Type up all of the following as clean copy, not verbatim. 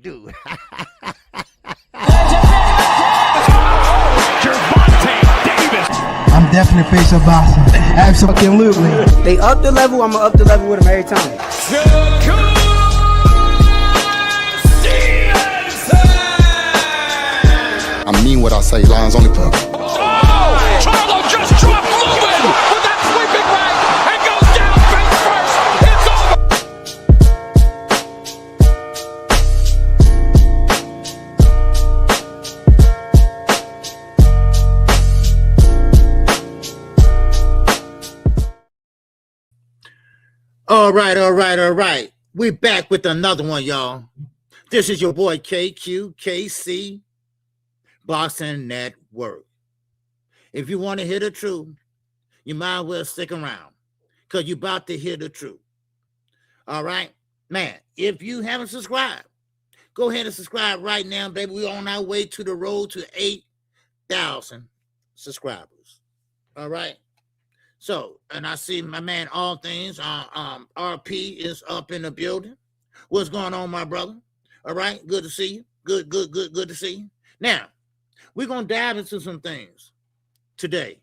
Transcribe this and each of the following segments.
do. I'm definitely face of boxing. Absolutely. They up the level, I'ma up the level with them every time. I mean what I say, lines only put. Oh! Charlo just dropped Lewin with that sweeping right and goes down face first. It's All right. We're back with another one, y'all. This is your boy KQKC BOXING NETWORK. If you want to hear the truth, you might as well stick around because you're about to hear the truth. All right? Man, if you haven't subscribed, go ahead and subscribe right now, baby. We're on our way to the road to 8,000 subscribers. All right? So, and I see my man All Things, RP is up in the building. What's going on, my brother? All right, good to see you. Good to see you. Now, we're going to dive into some things today.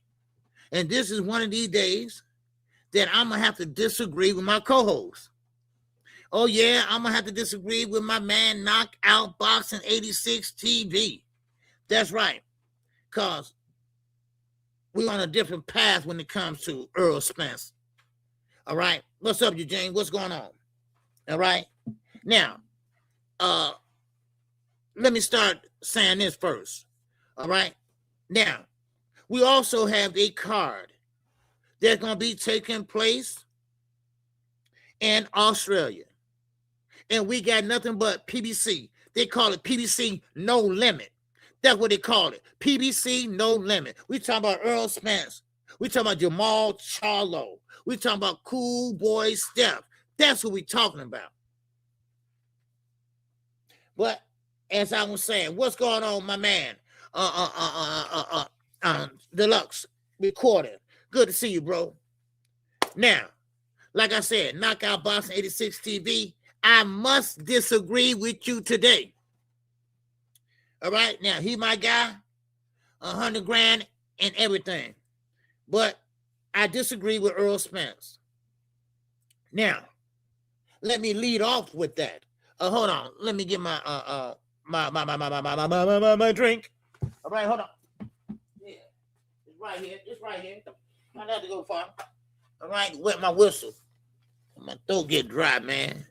And this is one of these days that I'm going to have to disagree with my co-host. Oh, yeah, I'm going to have to disagree with my man Knockout Boxing 86 TV. That's right, because we're on a different path when it comes to Earl Spence. All right. What's up, Eugene? What's going on? All right. Now, let me start saying this first. All right. Now, we also have a card that's going to be taking place in Australia. And we got nothing but PBC. They call it PBC No Limit. That's what they call it. PBC No Limit. We talking about Earl Spence. We talking about Jamal Charlo. We talking about Cool Boy Steph. That's what we talking about. But as I was saying, what's going on, my man? Deluxe Recording. Good to see you, bro. Now, like I said, Knockout Boxing 86 TV, I must disagree with you today. All right, now he my guy, 100 grand and everything, but I disagree with Earl Spence. Now, let me lead off with that. Hold on, let me get my my drink. All right, hold on. Yeah, it's right here. I don't have to go far. All right, wet my whistle. My throat get dry, man.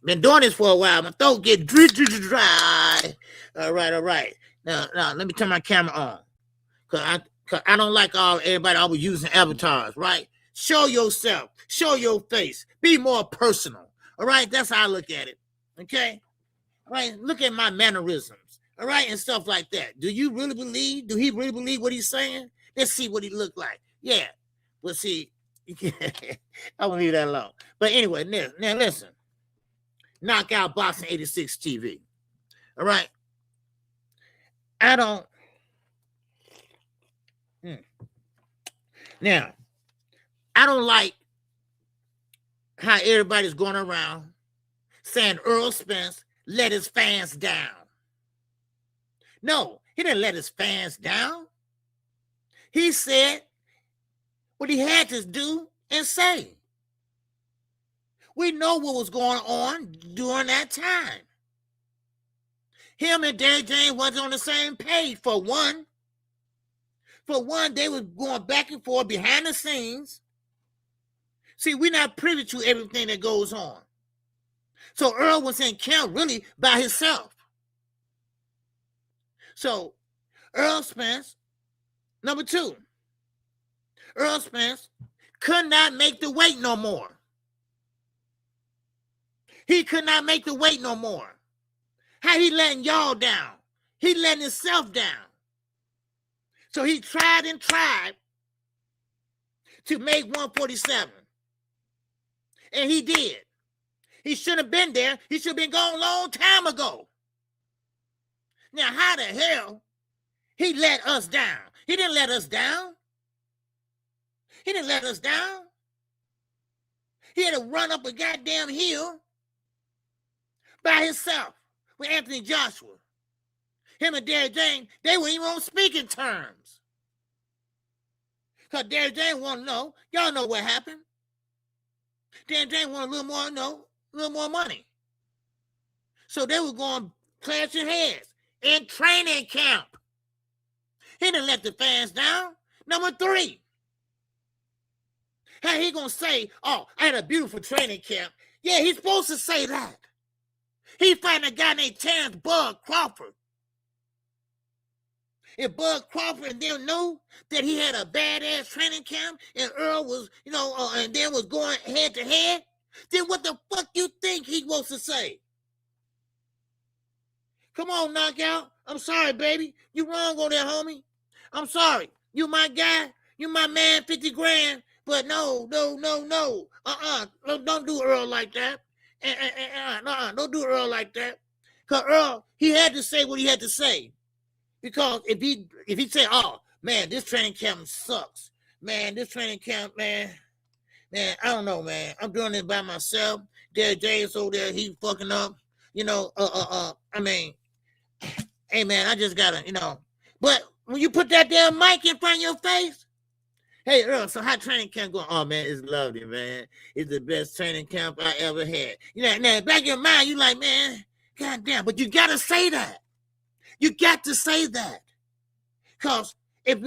Been doing this for a while. My throat get dry. All right. Now, let me turn my camera on. Cause I don't like everybody always using avatars, right? Show yourself. Show your face. Be more personal. All right? That's how I look at it. Okay? All right? Look at my mannerisms. All right? And stuff like that. Do he really believe what he's saying? Let's see what he look like. Yeah. We'll see. I'm gonna leave that alone. But anyway, now listen. Knockout Boxing 86 TV. All right. I don't. Now, I don't like how everybody's going around saying Earl Spence let his fans down. No, he didn't let his fans down. He said what he had to do and say. We know what was going on during that time. Him and Derrick James wasn't on the same page, for one. For one, they was going back and forth behind the scenes. See, we're not privy to everything that goes on. So Earl was in camp really by himself. So Earl Spence, number two, Earl Spence could not make the weight no more. He could not make the weight no more. How he letting y'all down? He letting himself down. So he tried to make 147. And he did. He shouldn't have been there. He should have been gone a long time ago. Now, how the hell he let us down? He didn't let us down. He didn't let us down. He had to run up a goddamn hill by himself with Anthony Joshua. Him and Derrick James, they weren't even on speaking terms. Because Derrick James want to know, y'all know what happened. Derrick James want a little more money. So they were going clashing heads in training camp. He didn't let the fans down. Number 3. How he gonna say, oh, I had a beautiful training camp? Yeah, he's supposed to say that. He fighting a guy named Terrence Bud Crawford. If Bud Crawford and them knew that he had a badass training camp and Earl was, and then was going head to head, then what the fuck you think he supposed to say? Come on, Knockout. I'm sorry, baby. You wrong on that, homie. I'm sorry. You my guy. You my man, 50 grand. But no. Don't do Earl like that. Don't do Earl like that. Because Earl, he had to say what he had to say. Because if he say, oh, man, this training camp sucks. Man, this training camp, man, I don't know, man. I'm doing it by myself. Derrick James over there, he fucking up. I mean, hey, man, I just gotta, But when you put that damn mic in front of your face, hey, Earl, so how training camp going? Oh, man, it's lovely, man. It's the best training camp I ever had. Now, back in your mind, you like, man, goddamn, but you gotta say that. You got to say that. Because if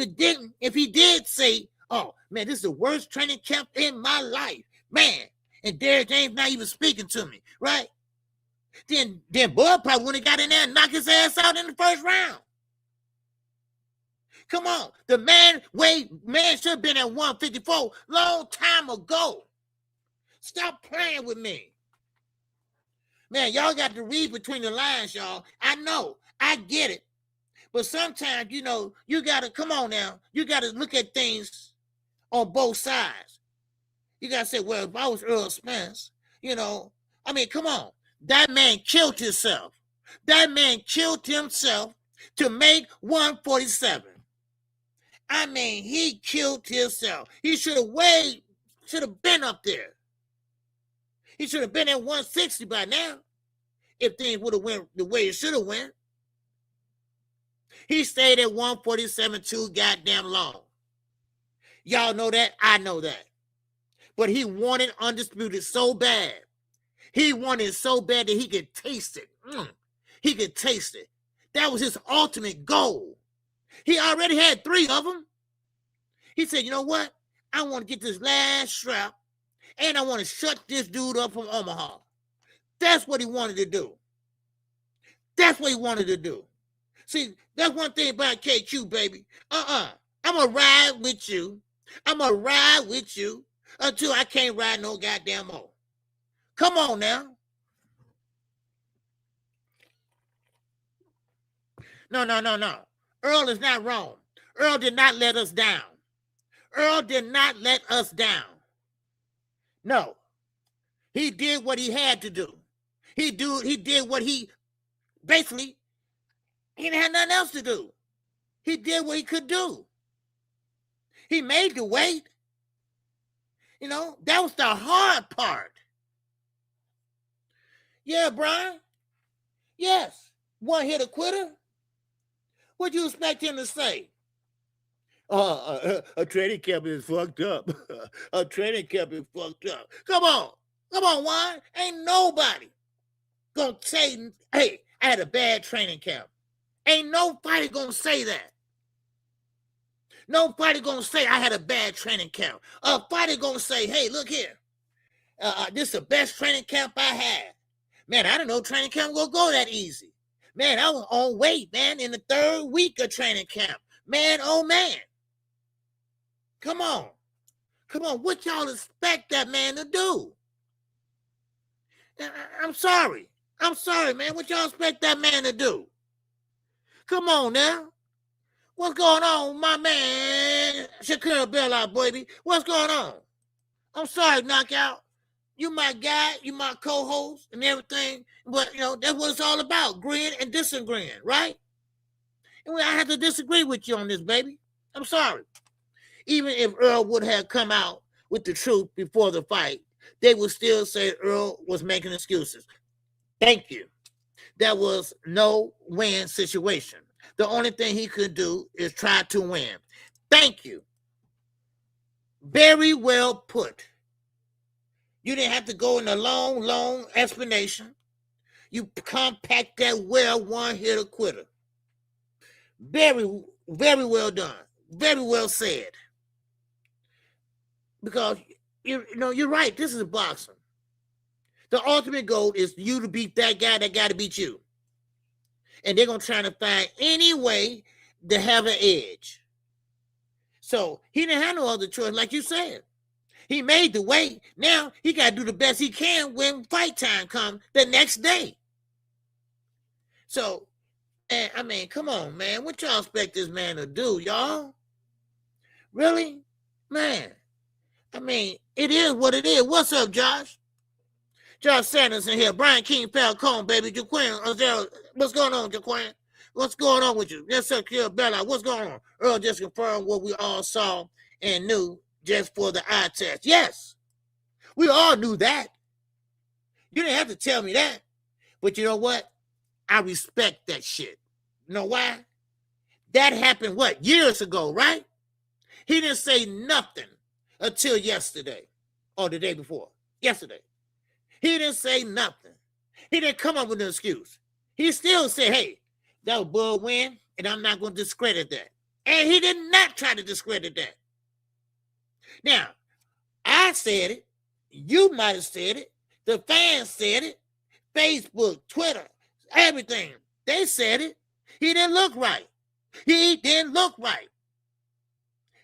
he did say, oh, man, this is the worst training camp in my life, man, and Derrick James not even speaking to me, right? Then Bud probably wouldn't have got in there and knocked his ass out in the first round. Come on. The man should have been at 154 long time ago. Stop playing with me. Man, y'all got to read between the lines, y'all. I know. I get it. But sometimes, you got to, come on now, you got to look at things on both sides. You got to say, well, if I was Earl Spence, come on. That man killed himself. That man killed himself to make 147. I mean, he killed himself. He should have been up there. He should have been at 160 by now if things would have went the way it should have went. He stayed at 147 too goddamn long. Y'all know that? I know that. But he wanted undisputed so bad. He wanted it so bad that he could taste it. He could taste it. That was his ultimate goal. He already had 3 of them. He said, you know what? I want to get this last strap, and I want to shut this dude up from Omaha. That's what he wanted to do. That's what he wanted to do. See, that's one thing about KQ, baby. I'm going to ride with you. I'm going to ride with you until I can't ride no goddamn more. Come on now. No. Earl is not wrong. Earl did not let us down. Earl did not let us down. No. He did what he had to do. He did what he basically, he didn't have nothing else to do. He did what he could do. He made the weight. That was the hard part. Yeah, Brian. Yes. One hit a quitter. What do you expect him to say? A training camp is fucked up. A training camp is fucked up. Come on, Juan. Ain't nobody gonna say, hey, I had a bad training camp. Ain't nobody gonna say that. Nobody gonna say I had a bad training camp. A fighter gonna say, hey, look here. This is the best training camp I had. Man, I didn't know training camp gonna go that easy. Man, I was on weight, man, in the 3rd week of training camp. Man, oh, man. Come on. What y'all expect that man to do? I'm sorry, man. What y'all expect that man to do? Come on now. What's going on, my man? Shakira Bell, baby. What's going on? I'm sorry, Knockout. You my guy, you my co-host and everything, but, that's what it's all about, agreeing and disagreeing, right? And I have to disagree with you on this, baby. I'm sorry. Even if Earl would have come out with the truth before the fight, they would still say Earl was making excuses. Thank you. That was no win situation. The only thing he could do is try to win. Thank you. Very well put. You didn't have to go in a long explanation. You compact that well, one hitter quitter. Very, very well done. Very well said. Because you're right. This is boxing. The ultimate goal is you to beat that guy to beat you. And they're going to try to find any way to have an edge. So he didn't have no other choice, like you said. He made the weight. Now he got to do the best he can when fight time comes the next day. So, and I mean, come on, man. What y'all expect this man to do, y'all? Really? Man. I mean, it is what it is. What's up, Josh? Josh Sanders in here. Brian King Falcone, baby. Jaquan, what's going on, Jaquan? What's going on with you? Yes, sir, Kill Bella. What's going on? Earl just confirmed what we all saw and knew just for the eye test. Yes, we all knew that. You didn't have to tell me that. But you know what? I respect that shit. You know why? That happened, what, years ago, right? He didn't say nothing until yesterday or the day before. Yesterday. He didn't say nothing. He didn't come up with an excuse. He still said, hey, that was bull win, and I'm not going to discredit that. And he did not try to discredit that. Now, I said it. You might have said it. The fans said it. Facebook, Twitter, everything. They said it. He didn't look right. He didn't look right.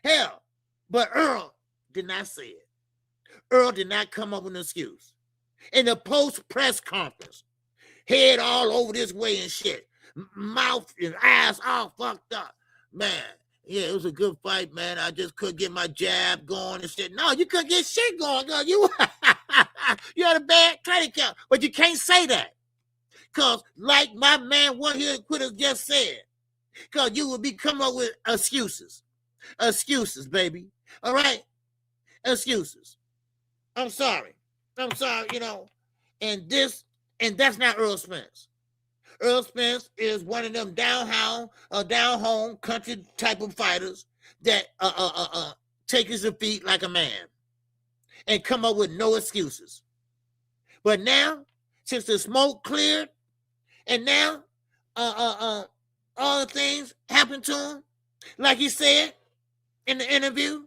Hell, but Earl did not say it. Earl did not come up with an excuse. In the post-press conference, head all over this way and shit. Mouth and eyes all fucked up. Man, yeah, it was a good fight, man. I just couldn't get my jab going and shit. No, you couldn't get shit going. You had a bad credit count. But you can't say that. Because like my man one here quitter just said, because you would be coming up with excuses. Excuses, baby. All right? Excuses. I'm sorry, and that's not Earl Spence. Earl Spence is one of them down home country type of fighters that take his defeat like a man and come up with no excuses. But now, since the smoke cleared, and now all the things happened to him, like he said in the interview,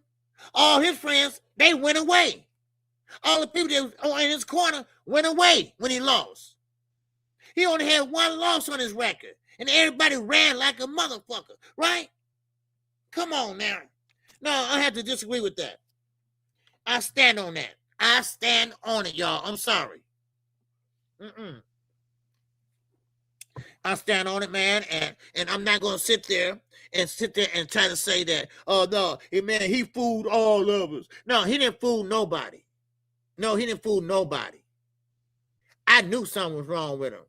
all his friends, they went away. All the people that were in his corner went away when he lost. He only had one loss on his record, and everybody ran like a motherfucker, right? Come on now. No, I have to disagree with that. I stand on that. I stand on it, y'all. I'm sorry. I stand on it, man, and I'm not going to sit there and try to say that, oh, no, man, he fooled all of us. No, he didn't fool nobody. No, he didn't fool nobody. I knew something was wrong with him.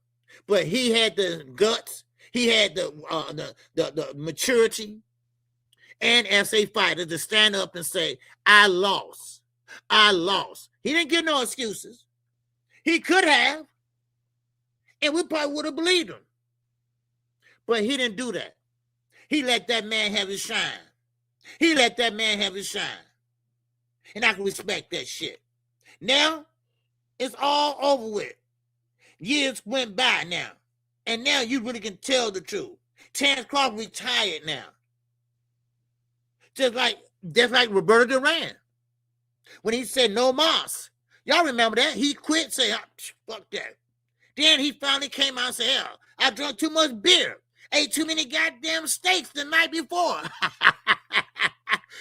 But he had the guts. He had the maturity. And as a fighter to stand up and say, I lost. I lost. He didn't give no excuses. He could have. And we probably would have believed him. But he didn't do that. He let that man have his shine. He let that man have his shine. And I can respect that shit. Now, it's all over with. Years went by now. And now you really can tell the truth. Terrence Crawford retired now. Just like Roberto Duran. When he said no mas. Y'all remember that? He quit, said, fuck that. Then he finally came out and said, hell, I drank too much beer. Ate too many goddamn steaks the night before.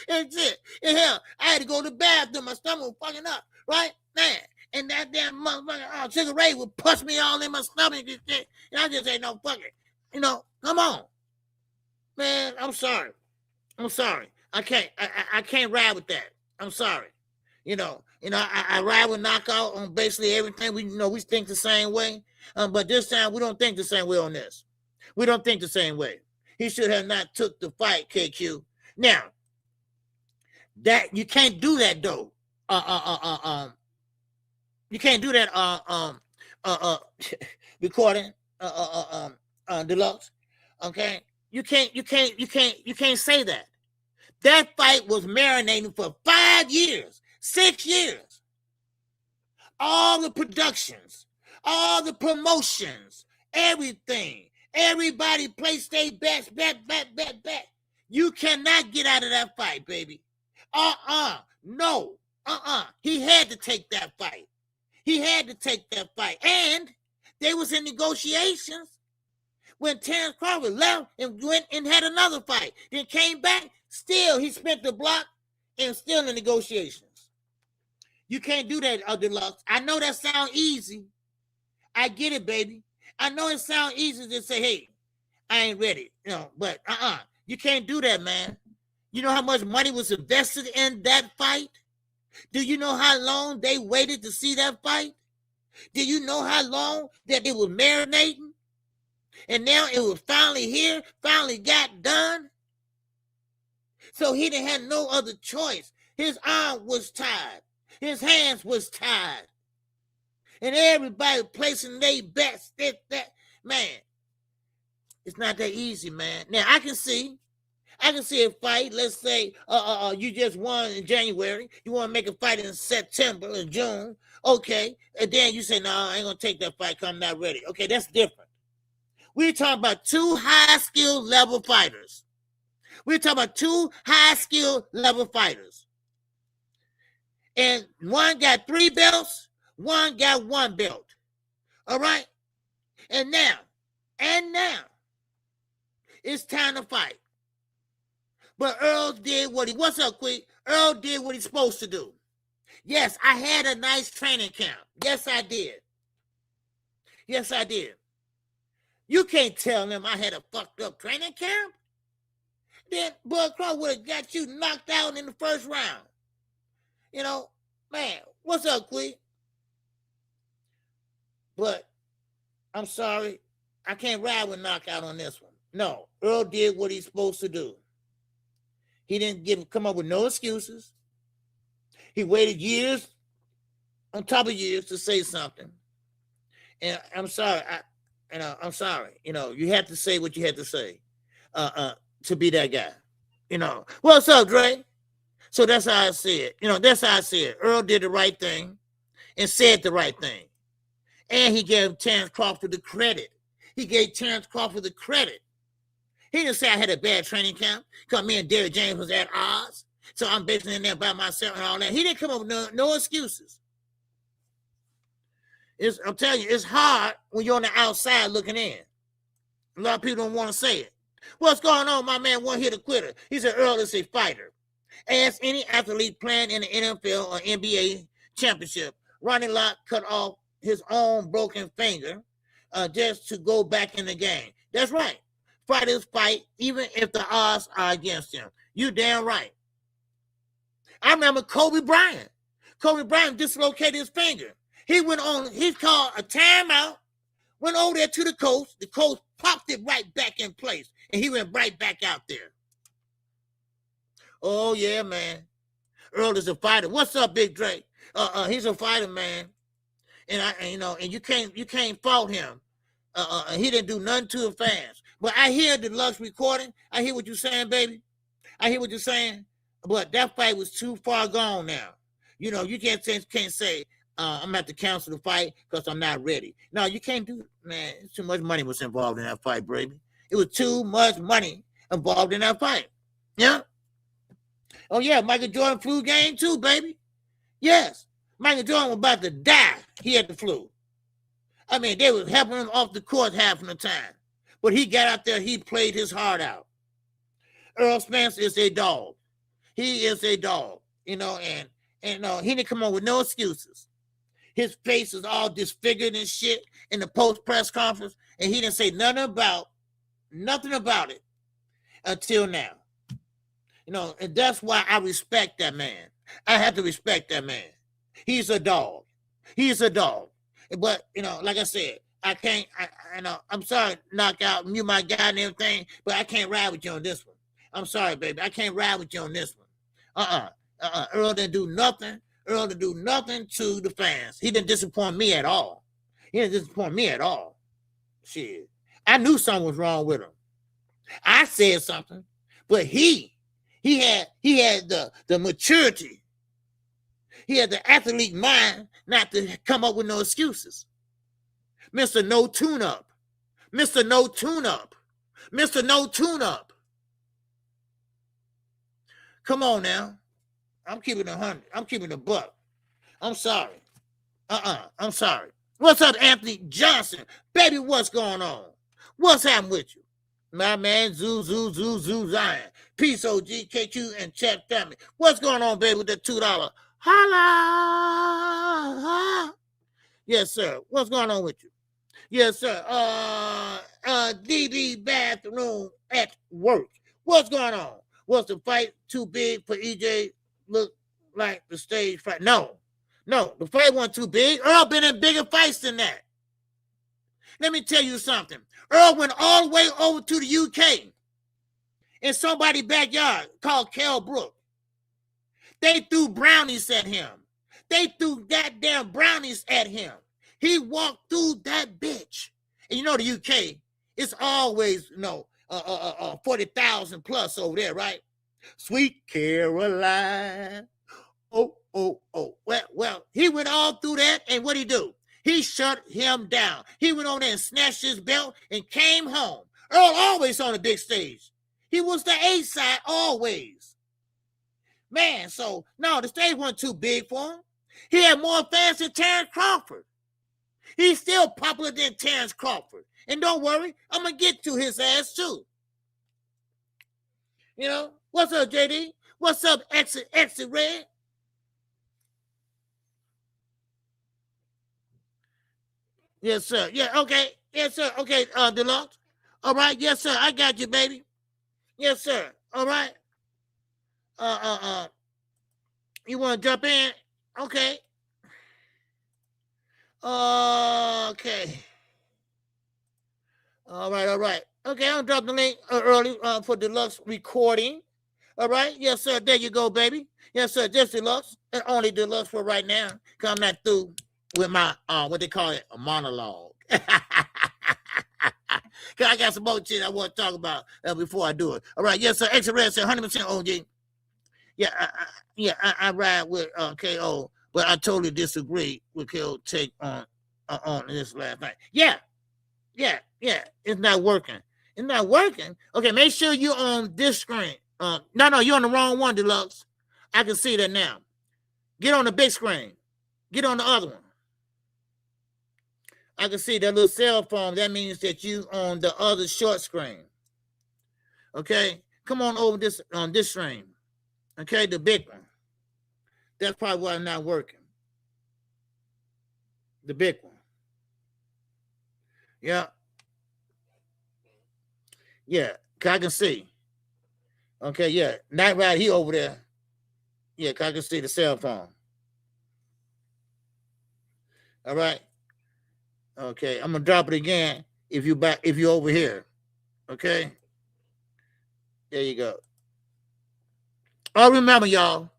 That's it. And hell, I had to go to the bathroom. My stomach was fucking up. Right? Man. And that damn motherfucker, Sugar Ray would push me all in my stomach and shit. And I just say, no, fuck it. Come on. Man, I'm sorry. I can't ride with that. I'm sorry. I ride with knockout on basically everything. We think the same way. But this time we don't think the same way on this. We don't think the same way. He should have not took the fight, KQ. Now, that you can't do that though. You can't do that recording. Deluxe. Okay, you can't say that. That fight was marinating for 5 years, 6 years. All the productions, all the promotions, everything. Everybody placed their bets, bet. You cannot get out of that fight, baby. No. He had to take that fight. He had to take that fight. And they was in negotiations when Terrence Crawford left and went and had another fight. Then came back, still he spent the block and still in negotiations. You can't do that, Deluxe. I know that sounds easy. I get it, baby. I know it sounds easy to say, hey, I ain't ready. But you can't do that, man. You know how much money was invested in that fight? Do you know how long they waited to see that fight? Do you know how long that it was marinating? And now it was finally here, finally got done. So he didn't have no other choice. His arm was tied. His hands was tied. And everybody placing their bets, that. Man, it's not that easy, man. Now, I can see a fight. Let's say you just won in January. You want to make a fight in September or June. Okay. And then you say, no, I ain't going to take that fight because I'm not ready. Okay, that's different. We're talking about two high-skill level fighters. We're talking about two high-skill level fighters. And one got 3 belts, one got 1 belt. All right? And now, it's time to fight. But Earl did what's up, Quick? Earl did what he's supposed to do. Yes, I had a nice training camp. Yes, I did. You can't tell them I had a fucked up training camp. Then Bud Crawford would have got you knocked out in the first round. Man, what's up, Quick? But I'm sorry, I can't ride with knockout on this one. No, Earl did what he's supposed to do. He didn't come up with no excuses. He waited years on top of years to say something. And I'm sorry. I'm sorry. You have to say what you had to say to be that guy. What's up, Dre? So that's how I see it. That's how I see it. Earl did the right thing and said the right thing. And he gave Terrence Crawford the credit. He gave Terrence Crawford the credit. He didn't say I had a bad training camp because me and Derrick James was at odds. So I'm basically in there by myself and all that. He didn't come up with no excuses. I'm telling you, it's hard when you're on the outside looking in. A lot of people don't want to say it. What's going on, my man? One hitter quitter. He's an Earl is a fighter. As any athlete playing in the NFL or NBA championship, Ronnie Lott cut off his own broken finger just to go back in the game. That's right. Fighters fight even if the odds are against them. You damn right. I remember Kobe Bryant. Kobe Bryant dislocated his finger. He called a timeout, went over there to the coach. The coach popped it right back in place, and he went right back out there. Oh, yeah, man. Earl is a fighter. What's up, Big Drake? He's a fighter, man. And you can't fault him. He didn't do nothing to the fans. But I hear the Lux recording. I hear what you're saying, baby. I hear what you're saying. But that fight was too far gone now. You can't say I'm going to have to cancel the fight because I'm not ready. No, you can't do it, man. Too much money was involved in that fight, baby. It was too much money involved in that fight. Yeah? Oh, yeah, Michael Jordan flu game too, baby. Yes. Michael Jordan was about to die. He had the flu. I mean, they was helping him off the court half of the time. But he got out there, he played his heart out. Earl Spence is a dog. He is a dog, and he didn't come up with no excuses. His face is all disfigured and shit in the post-press conference, and he didn't say nothing about it until now. And that's why I respect that man. I have to respect that man. He's a dog. He's a dog. But, like I said, I can't, I'm sorry, knockout, you my guy and everything, but I can't ride with you on this one. I'm sorry, baby. I can't ride with you on this one. Earl didn't do nothing. Earl didn't do nothing to the fans. He didn't disappoint me at all. Shit. I knew something was wrong with him. I said something, but he had the maturity. He had the athlete mind not to come up with no excuses. Mr. No Tune-Up. Mr. No Tune-Up. Mr. No Tune-Up. Come on now. I'm keeping 100. I'm keeping a buck. I'm sorry. I'm sorry. What's up, Anthony Johnson? Baby, what's going on? What's happening with you? My man, Zoo Zion. Peace, OG, KQ, and Chat Family. What's going on, baby, with the $2? Holla! Yes, sir. What's going on with you? Yes, sir. DB bathroom at work. What's going on? Was the fight too big for EJ? Look like the stage fight? No, the fight wasn't too big. Earl been in bigger fights than that. Let me tell you something. Earl went all the way over to the UK in somebody's backyard called Kell Brook. They threw brownies at him. They threw goddamn brownies at him. He walked through that bitch. And you know the UK, it's always, 40,000 plus over there, right? Sweet Caroline. Oh. Well, he went all through that, and what'd he do? He shut him down. He went on there and snatched his belt and came home. Earl always on the big stage. He was the A side always. Man, so, no, the stage wasn't too big for him. He had more fans than Terrence Crawford. He's still popular than Terrence Crawford. And don't worry, I'm going to get to his ass too. You know, what's up, JD? What's up, Exit Red? Yes, sir. Yeah, okay. Yes, sir. Okay, Deluxe. All right. Yes, sir. I got you, baby. Yes, sir. All right. You want to jump in? Okay. Okay. All right. Okay, I'll drop the link early for Deluxe recording. All right. Yes, sir. There you go, baby. Yes, sir. Just Deluxe. And only Deluxe for right now. Because I'm not through with my, what they call it, a monologue. Because I got some more shit I want to talk about before I do it. All right. Yes, sir. Extra Red said 100% OG. Yeah, I ride with KO, but I totally disagree with KO take on this last night. Yeah. It's not working. It's not working. Okay, make sure you're on this screen. No, you're on the wrong one, Deluxe. I can see that now. Get on the big screen. Get on the other one. I can see that little cell phone. That means that you on the other short screen. Okay, come on over this on this screen. Okay, the big one. That's probably why I'm not working. The big one. Yeah, I can see. Okay, yeah, not right here over there. Yeah, I can see the cell phone. All right. Okay, I'm gonna drop it again if you're over here. Okay. There you go. Oh, remember, y'all.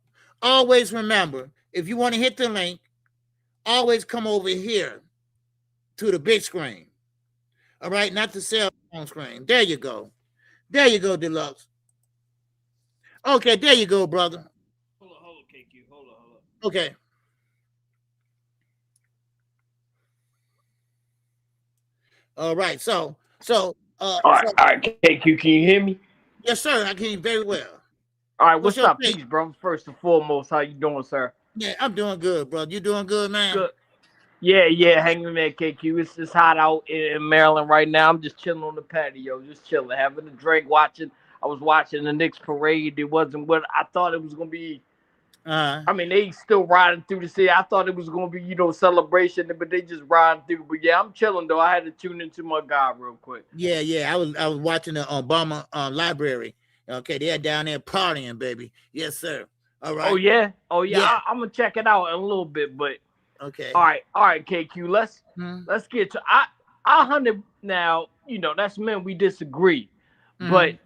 Always remember, if you want to hit the link, always come over here to the big screen. All right, not the cell phone screen. There you go. There you go, Deluxe. Okay, there you go, brother. Hold on, KQ. Hold on. Okay. All right, so all right, KQ, can you hear me? Yes, sir, I can hear you very well. All right, what's up? Peace, Peace, bro. First and foremost, how you doing, sir? Yeah, I'm doing good, bro. You doing good, man? Good. Yeah, hanging in there, KQ. It's hot out in Maryland right now. I'm just chilling on the patio, just chilling, having a drink, watching. I was watching the Knicks parade. It wasn't what I thought it was going to be. I mean, they still riding through the city. I thought it was going to be, celebration, but they just riding through. But yeah, I'm chilling though. I had to tune into my guy real quick. Yeah. I was watching the Obama library. Okay, they're down there partying, baby. Yes, sir. All right. Oh yeah. I'm gonna check it out in a little bit, but okay. All right, KQ. Let's get to I hunted now. That's men we disagree, but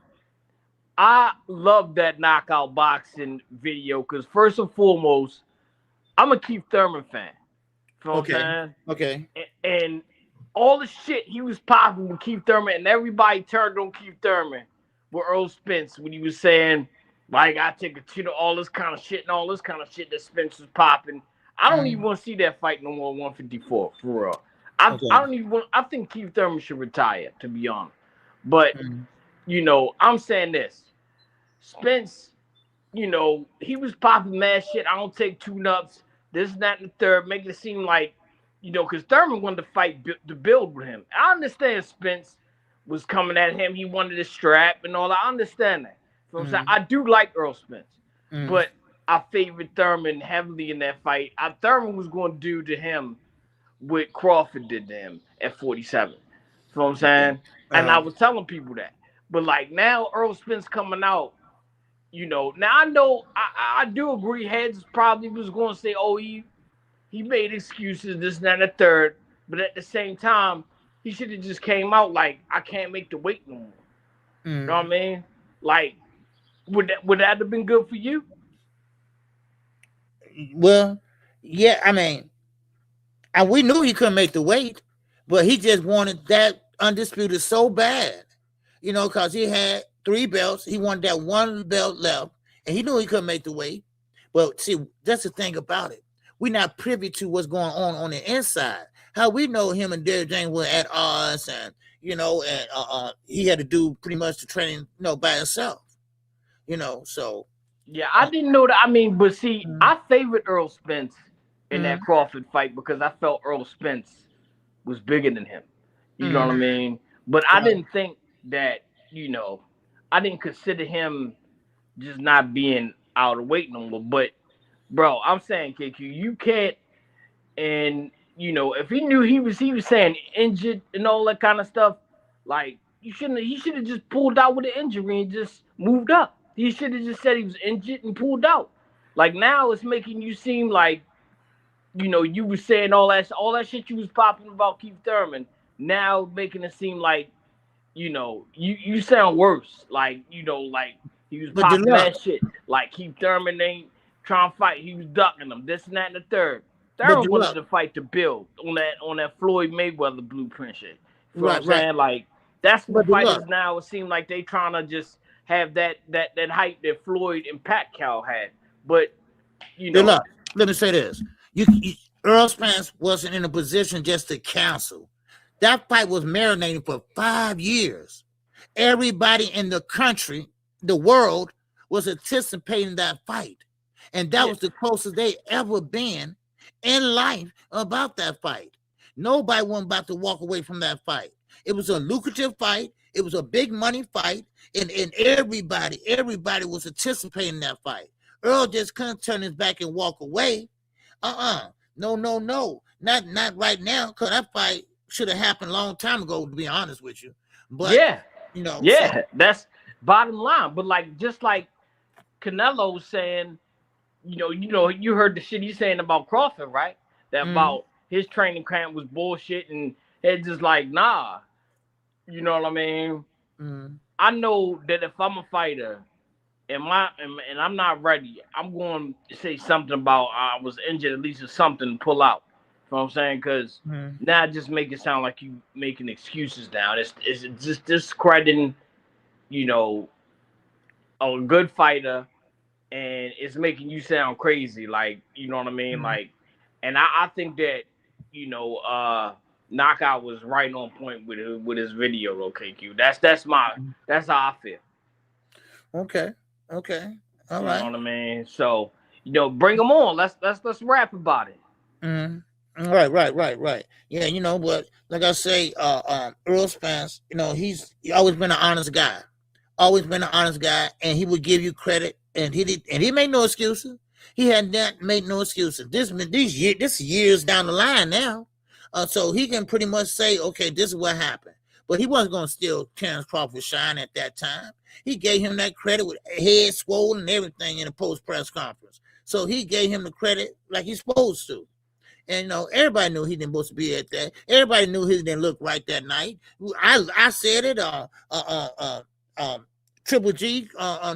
I love that knockout boxing video because first and foremost, I'm a Keith Thurman fan. You know what I'm saying? Okay. And all the shit he was popping with Keith Thurman, and everybody turned on Keith Thurman with Earl Spence when he was saying, like, I take a all this kind of shit and all this kind of shit that Spence was popping. I don't even want to see that fight no more 154, for real. I don't even want, I think Keith Thurman should retire, to be honest. But, you know, I'm saying this. Spence, you know, he was popping mad shit. I don't take tune-ups, this, that, and the third, making it seem like, you know, because Thurman wanted to fight to build with him. I understand Spence was coming at him. He wanted a strap and all that. I understand that. So I'm saying, I do like Earl Spence, but I favored Thurman heavily in that fight. Thurman was going to do to him what Crawford did to him at 47. You know what I'm saying? And I was telling people that. But, like, now Earl Spence coming out, you know, now I know, I do agree Heads probably was going to say, oh, he made excuses, this, that, and the third. But at the same time, he should have just came out like, I can't make the weight no more. You know what I mean? Like, would that have been good for you? Well, yeah, I mean, and we knew he couldn't make the weight, but he just wanted that undisputed so bad, you know, because he had 3 belts. He wanted that 1 belt left, and he knew he couldn't make the weight. But see, that's the thing about it. We're not privy to what's going on the inside. How we know him and Derrick James were at odds, and you know, and he had to do pretty much the training, you know, by himself. You know, so yeah, I didn't know that. I mean, but see, I favored Earl Spence in that Crawford fight because I felt Earl Spence was bigger than him. You know what I mean? But I didn't think that, you know, I didn't consider him just not being out of weight no more. But bro, I'm saying, KQ, you can't, and you know, if he knew he was saying injured and all that kind of stuff, like he should have just pulled out with an injury and just moved up. He should have just said he was injured and pulled out. Like now it's making you seem like, you know, you were saying all that shit you was popping about Keith Thurman, now making it seem like, you know, you sound worse. Like, you know, like he was popping that shit. Like Keith Thurman ain't trying to fight. He was ducking them, this and that and the third. Thurman wanted to fight to build on that Floyd Mayweather blueprint shit. You know what I'm saying? Like, that's what fighters now, it seems like they trying to just have that hype that Floyd and Pacquiao had. But, you know. Look, let me say this. Earl Spence wasn't in a position just to cancel. That fight was marinating for 5 years. Everybody in the country, the world, was anticipating that fight. And that was the closest they ever been in life about that fight. Nobody wasn't about to walk away from that fight. It was a lucrative fight. It was a big money fight. And everybody was anticipating that fight. Earl just couldn't turn his back and walk away. No. Not right now, because that fight should have happened a long time ago, to be honest with you. But you know, that's bottom line. But like, just like Canelo saying, you heard the shit he's saying about Crawford, right? That about his training camp was bullshit, and it's just like, nah. You know what I mean? I know that if I'm a fighter and I'm not ready, I'm going to say something about I was injured, at least it's something to pull out. You know what I'm saying? Because now it just make it sound like you making excuses now. It's just discrediting, you know, a good fighter, and it's making you sound crazy. Like, you know what I mean? Like, and I think that, you know, Knockout was right on point with his video, though, KQ. That's how I feel. Okay. All right. You know what I mean? So, you know, bring them on. Let's rap about it. Right. Yeah, you know, but like I say, Earl Spence, you know, he's always been an honest guy. And he would give you credit, and he made no excuses. He had not made no excuses. This is years down the line now. So he can pretty much say, okay, this is what happened. But he wasn't going to steal Terrence Crawford's shine at that time. He gave him that credit with head swollen and everything in the post-press conference. So he gave him the credit like he's supposed to. And, you know, everybody knew he didn't supposed to be at that. Everybody knew he didn't look right that night. I said it. Triple G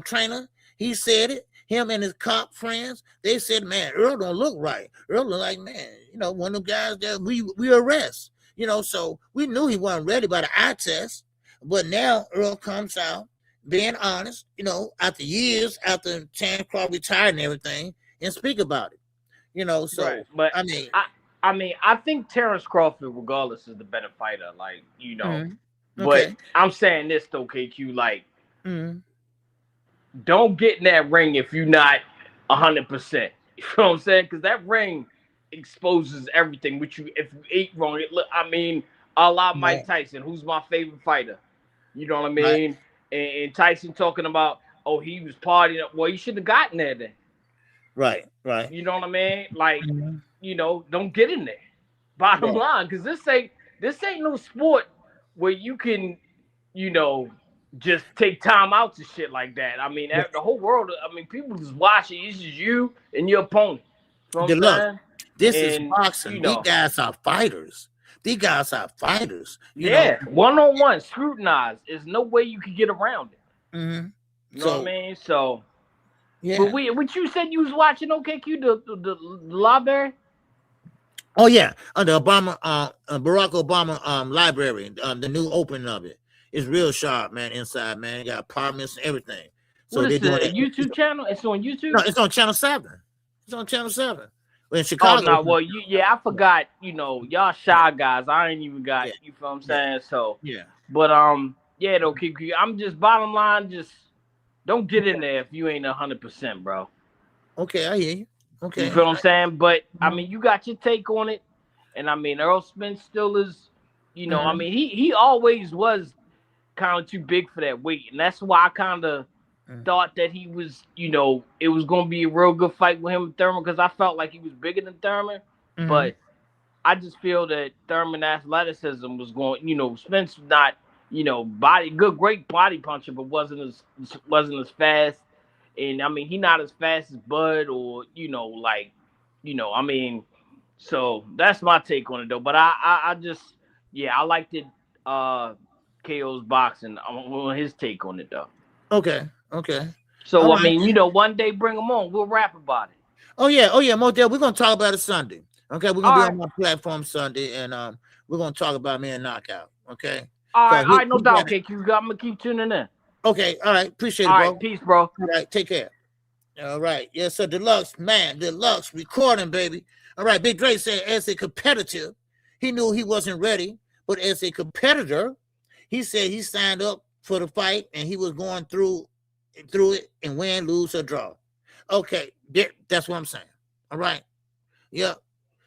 trainer, he said it. Him and his cop friends, they said, man, Earl don't look right. Earl look like, man, you know, one of them guys that we arrest. You know, so we knew he wasn't ready by the eye test. But now Earl comes out being honest, you know, after years, after Terrence Crawford retired and everything, and speak about it. You know, so Right. But I mean, I think Terrence Crawford, regardless, is the better fighter. Like, you know. But okay. I'm saying this though, KQ, like, Mhm. don't get in that ring if you're not 100%. You know what I'm saying? Because that ring exposes everything. Which you, if you ate wrong, I mean, a la Mike Right. Tyson, who's my favorite fighter. You know what I Right. mean? And Tyson talking about, oh, he was partying. Well, you should have gotten there then. Right. Right. You know what I mean? Like, Mhm. you know, don't get in there. Bottom Right. line, because this ain't no sport where you can, you know, just take time out to shit like that. I mean, Right. the whole world. I mean, people just watching. It's just you and your opponent. You know what I'm Look, saying? this is And boxing. you These know, guys are fighters. These guys are fighters. You know. yeah, one-on-one, scrutinized. There's no way you can get around it. Mm-hmm. You know what I mean? So, yeah. but what you said you was watching OKQ the library. Oh yeah, the Obama, Barack Obama library, the new opening of it is real sharp, man. Inside, man, it got apartments and everything. So What they're is the doing it. YouTube channel? It's on YouTube. No, it's on Channel 7. It's on Channel 7. Well, in Oh Chicago. no, well I forgot. You know, y'all shy guys. I ain't even got. Yeah. You feel what I'm saying? So Yeah. but yeah, though, I'm just bottom line, just don't get in there if you ain't 100%, bro. Okay, I hear you. Okay. You feel what I'm saying? But I mean, you got your take on it, and I mean, Earl Spence still is. You know, I mean, he always was kind of too big for that weight, and that's why I kind of thought that he was, you know, it was going to be a real good fight with him and Thurman, because I felt like he was bigger than Thurman, but I just feel that Thurman athleticism was going, you know, Spence was not, you know, great body puncher, but wasn't as fast. And I mean, he not as fast as Bud, or, you know, like, you know, I mean, so that's my take on it though. But I just, yeah, I liked it. KO's boxing on his take on it though. Okay. Okay. So All I right. mean, you know, one day bring him on. We'll rap about it. Oh yeah. Modell, we're gonna talk about it Sunday. Okay, we're gonna All be right. on my platform Sunday, and we're gonna talk about me and Knockout. Okay. All So right, no doubt, KQ. I'm gonna keep tuning in. Okay. All right. Appreciate it, All bro. right, peace, bro. All right. Take care. All right. Yes, sir. Deluxe, man. Deluxe recording, baby. All right. Big Dre said, as a competitor, he knew he wasn't ready, but as a competitor, he said he signed up for the fight and he was going through it and win, lose, or draw. Okay. That's what I'm saying. All right. Yeah.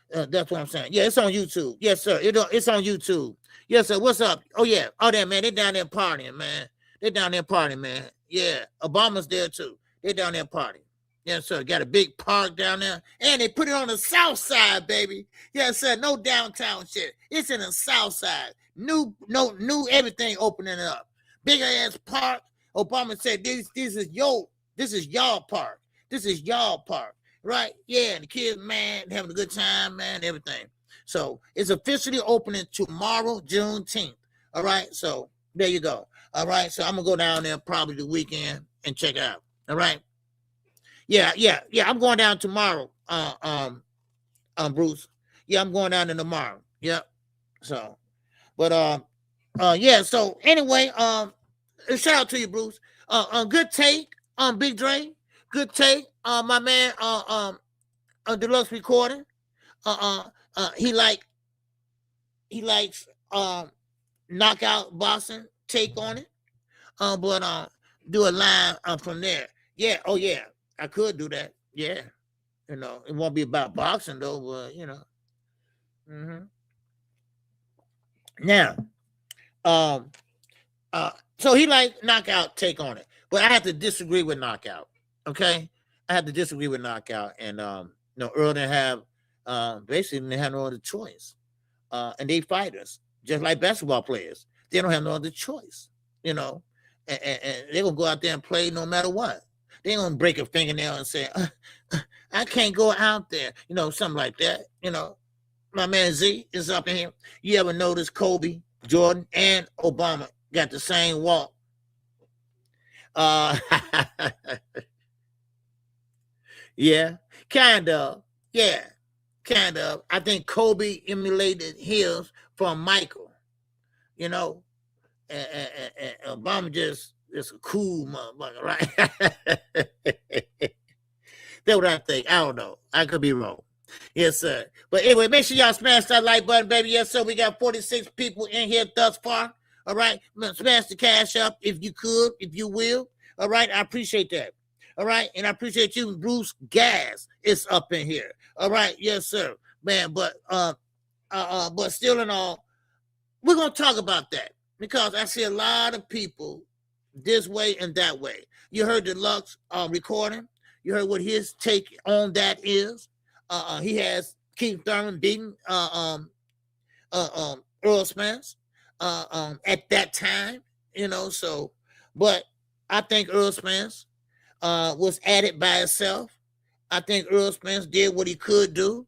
That's what I'm saying. Yeah, it's on YouTube. Yes, sir. It's on YouTube. Yes, sir. What's up? Oh, yeah. Oh, there, man. They're down there partying, man. They're down there partying, man. Yeah. Obama's there, too. They're down there partying. Yes, sir. Got a big park down there. And they put it on the south side, baby. Yes, sir. No downtown shit. It's in the south side. New everything opening up. Big ass park. Obama said, this is y'all park. This is y'all park. Right? Yeah. And the kids, man, having a good time, man, everything. So it's officially opening tomorrow, Juneteenth. All right. So there you go. All right. So I'm gonna go down there probably the weekend and check it out. All right. Yeah. I'm going down tomorrow. Bruce. Yeah, I'm going down there tomorrow. Yep. So, but yeah. So anyway, shout out to you, Bruce. Good take, Big Dre. Good take, my man. Deluxe recording. He likes knockout boxing take on it. But do a line from there. Yeah. Oh yeah. I could do that. Yeah. You know, it won't be about boxing though, but you know. Now, so he like knockout take on it, but I have to disagree with knockout. Okay, I have to disagree with knockout, and Earl didn't have basically they have no other choice, and they fighters just like basketball players. They don't have no other choice, you know, and they're gonna go out there and play no matter what. They ain't gonna break a fingernail and say, I can't go out there, you know, something like that. You know, my man Z is up in here. You ever notice Kobe, Jordan, and Obama got the same walk? Yeah, kind of. Yeah, kind of. I think Kobe emulated his, from Michael, you know, and Obama just a cool motherfucker, right? That's what I think. I don't know. I could be wrong. Yes, sir. But anyway, make sure y'all smash that like button, baby. Yes, sir. We got 46 people in here thus far. All right. Smash the cash up if you could, if you will. All right. I appreciate that. All right. And I appreciate you, Bruce Gas. It's up in here. All right. Yes, sir. Man, but still in all, we're gonna talk about that because I see a lot of people this way and that way. You heard the Lux recording. You heard what his take on that is. He has Keith Thurman beating Earl Spence at that time, you know. So, but I think Earl Spence was at it by himself. I think Earl Spence did what he could do,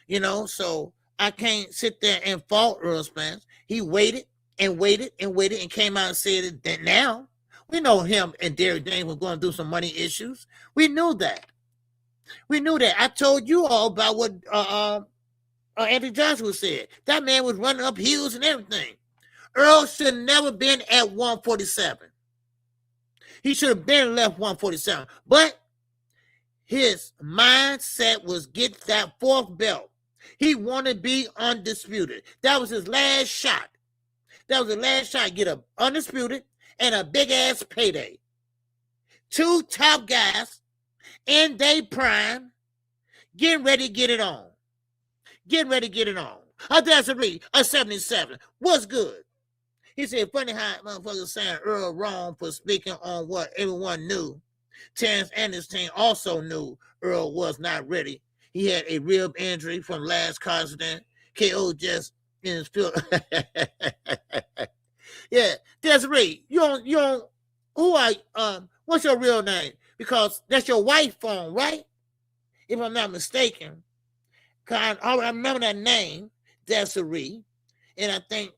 you know. So I can't sit there and fault Earl Spence. He waited and waited and waited and came out and said that now. We know him and Derek James were going through some money issues. We knew that. We knew that. I told you all about what Anthony Joshua said. That man was running up hills and everything. Earl should have never been at 147. He should have been left 147. But his mindset was get that fourth belt. He wanted to be undisputed. That was his last shot. That was the last shot. Get a undisputed and a big-ass payday. Two top guys in their prime, getting ready to get it on. Getting ready to get it on. That's a 77. What's good? He said, funny how motherfuckers saying Earl wrong for speaking on what everyone knew. Terrence Anderson also knew Earl was not ready. He had a rib injury from last accident. KO just in his field. Yeah, Desiree, you don't, who are, what's your real name? Because that's your wife's phone, right? If I'm not mistaken. Cause I remember that name, Desiree, and I think,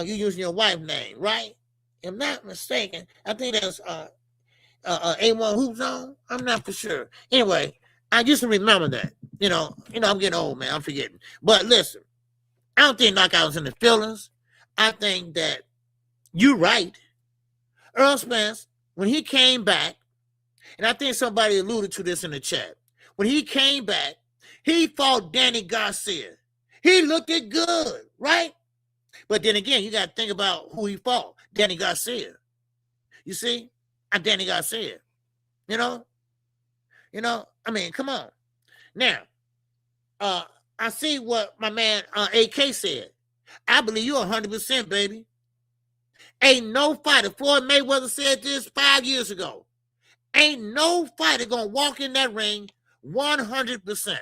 you using your wife's name, right? If I'm not mistaken, I think that's, A1 Hoop Zone. I'm not for sure. Anyway, I used to remember that. You know, I'm getting old, man. I'm forgetting. But listen, I don't think Knockout was in the feelings. I think that you're right. Earl Spence, when he came back, and I think somebody alluded to this in the chat, when he came back, he fought Danny Garcia. He looked it good, right? But then again, you got to think about who he fought. Danny Garcia. You see? Danny Garcia. You know, I mean, come on. Now, I see what my man AK said. I believe you 100%, baby. Ain't no fighter. Floyd Mayweather said this 5 years ago. Ain't no fighter gonna walk in that ring 100%.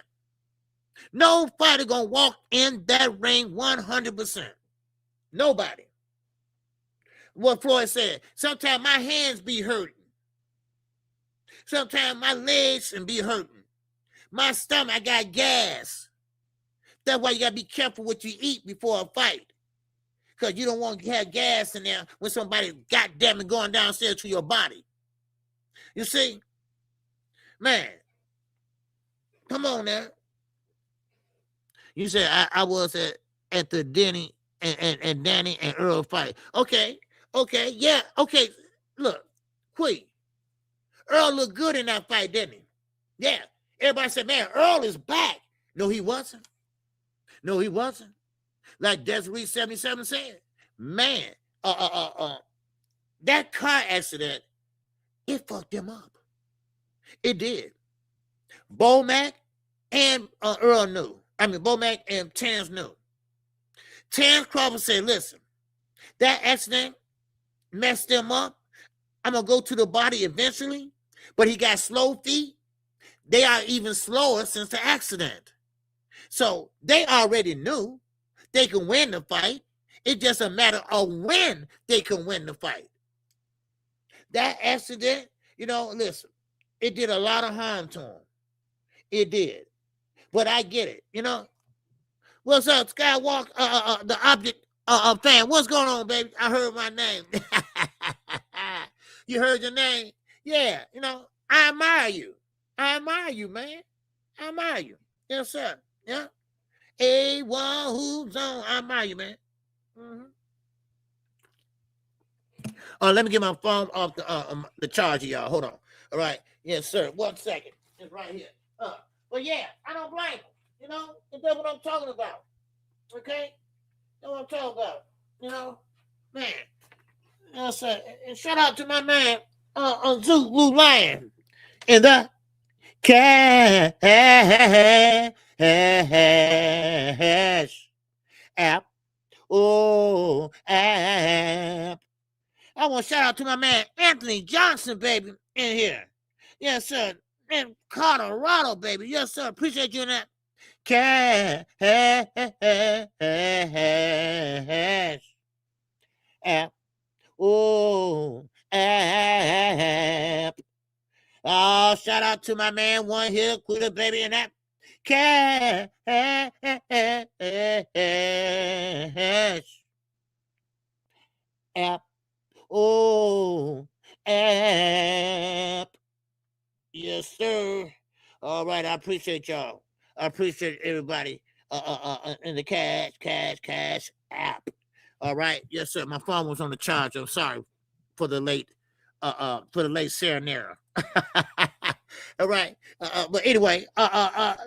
No fighter gonna walk in that ring 100%. Nobody. What Floyd said, sometimes my hands be hurting. Sometimes my legs can be hurting. My stomach, I got gas. That's why you got to be careful what you eat before a fight. Because you don't want to have gas in there when somebody goddamn it going downstairs to your body. You see? Man. Come on now. You said I was at the Danny and Danny and Earl fight. Okay. Yeah. Okay. Look. Queen. Earl looked good in that fight, didn't he? Yeah. Everybody said, man, Earl is back. No, he wasn't. Like Desiree 77 said, man, that car accident, it fucked him up. It did. Bomac and Earl knew. I mean, Bomac and Terrence knew. Terrence Crawford said, listen, that accident messed him up. I'm going to go to the body eventually, but he got slow feet. They are even slower since the accident. So they already knew they can win the fight. It's just a matter of when they can win the fight. That accident, listen, it did a lot of harm to him. It did. But I get it, What's up, Skywalk, the object fan? What's going on, baby? I heard my name. You heard your name? Yeah, I admire you. I admire you, man. I admire you. Yes, sir. Yeah. A1 who's on. I'm out you, man. Let me get my phone off the charger, y'all. Hold on. All right. Yes, sir. 1 second. It's right here. But yeah, I don't blame him. You know, that's what I'm talking about. Okay? That's what I'm talking about. You know, man. Yes, sir. And shout out to my man, Zulu Lion in the cash app. Oh, app. I want to shout out to my man Anthony Johnson, baby, in here. Yes, sir. In Colorado, baby. Yes, sir. Appreciate you in that cash app. Oh, app. Oh, shout out to my man One Hill Quitter, baby, in that cash app. Oh, app. Yes, sir. All right, I appreciate y'all. I appreciate everybody in the cash app. All right, yes, sir. My phone was on the charge. I'm sorry for the late serenera. All right, but anyway,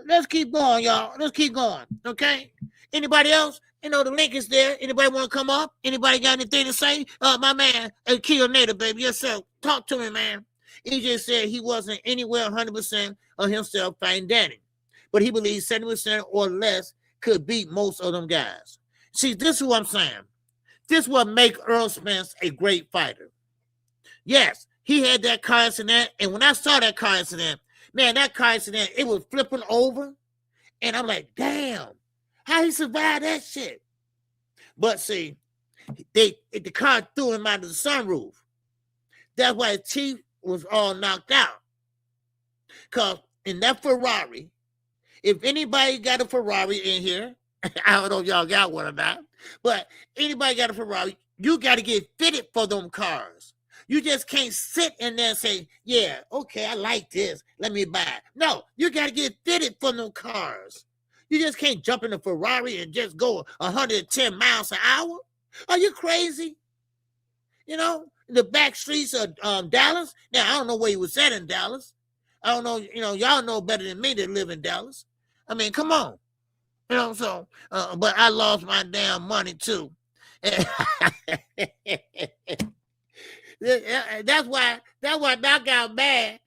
let's keep going, y'all. Let's keep going. Okay. Anybody else? You know, the link is there. Anybody want to come up? Anybody got anything to say? My man, Kill Nader, baby. Yes, sir. Talk to me, man. He just said he wasn't anywhere 100% of himself fighting Danny, but he believes 70% or less could beat most of them guys. See, this is what I'm saying. This is what make Earl Spence a great fighter. Yes, he had that car accident, and when I saw that car accident, man, that car accident, it was flipping over, and I'm like, damn, how he survived that shit? But see, the car threw him out of the sunroof. That's why his teeth was all knocked out. Because in that Ferrari, if anybody got a Ferrari in here, I don't know if y'all got one or not, but anybody got a Ferrari, you got to get fitted for them cars. You just can't sit in there and say, yeah, okay, I like this. Let me buy it. No, you got to get fitted for them cars. You just can't jump in a Ferrari and just go 110 miles an hour. Are you crazy? You know, the back streets of Dallas. Now, I don't know where he was at in Dallas. I don't know, you know, y'all know better than me that live in Dallas. I mean, come on. You know, so, but I lost my damn money too. That's why Doc got mad.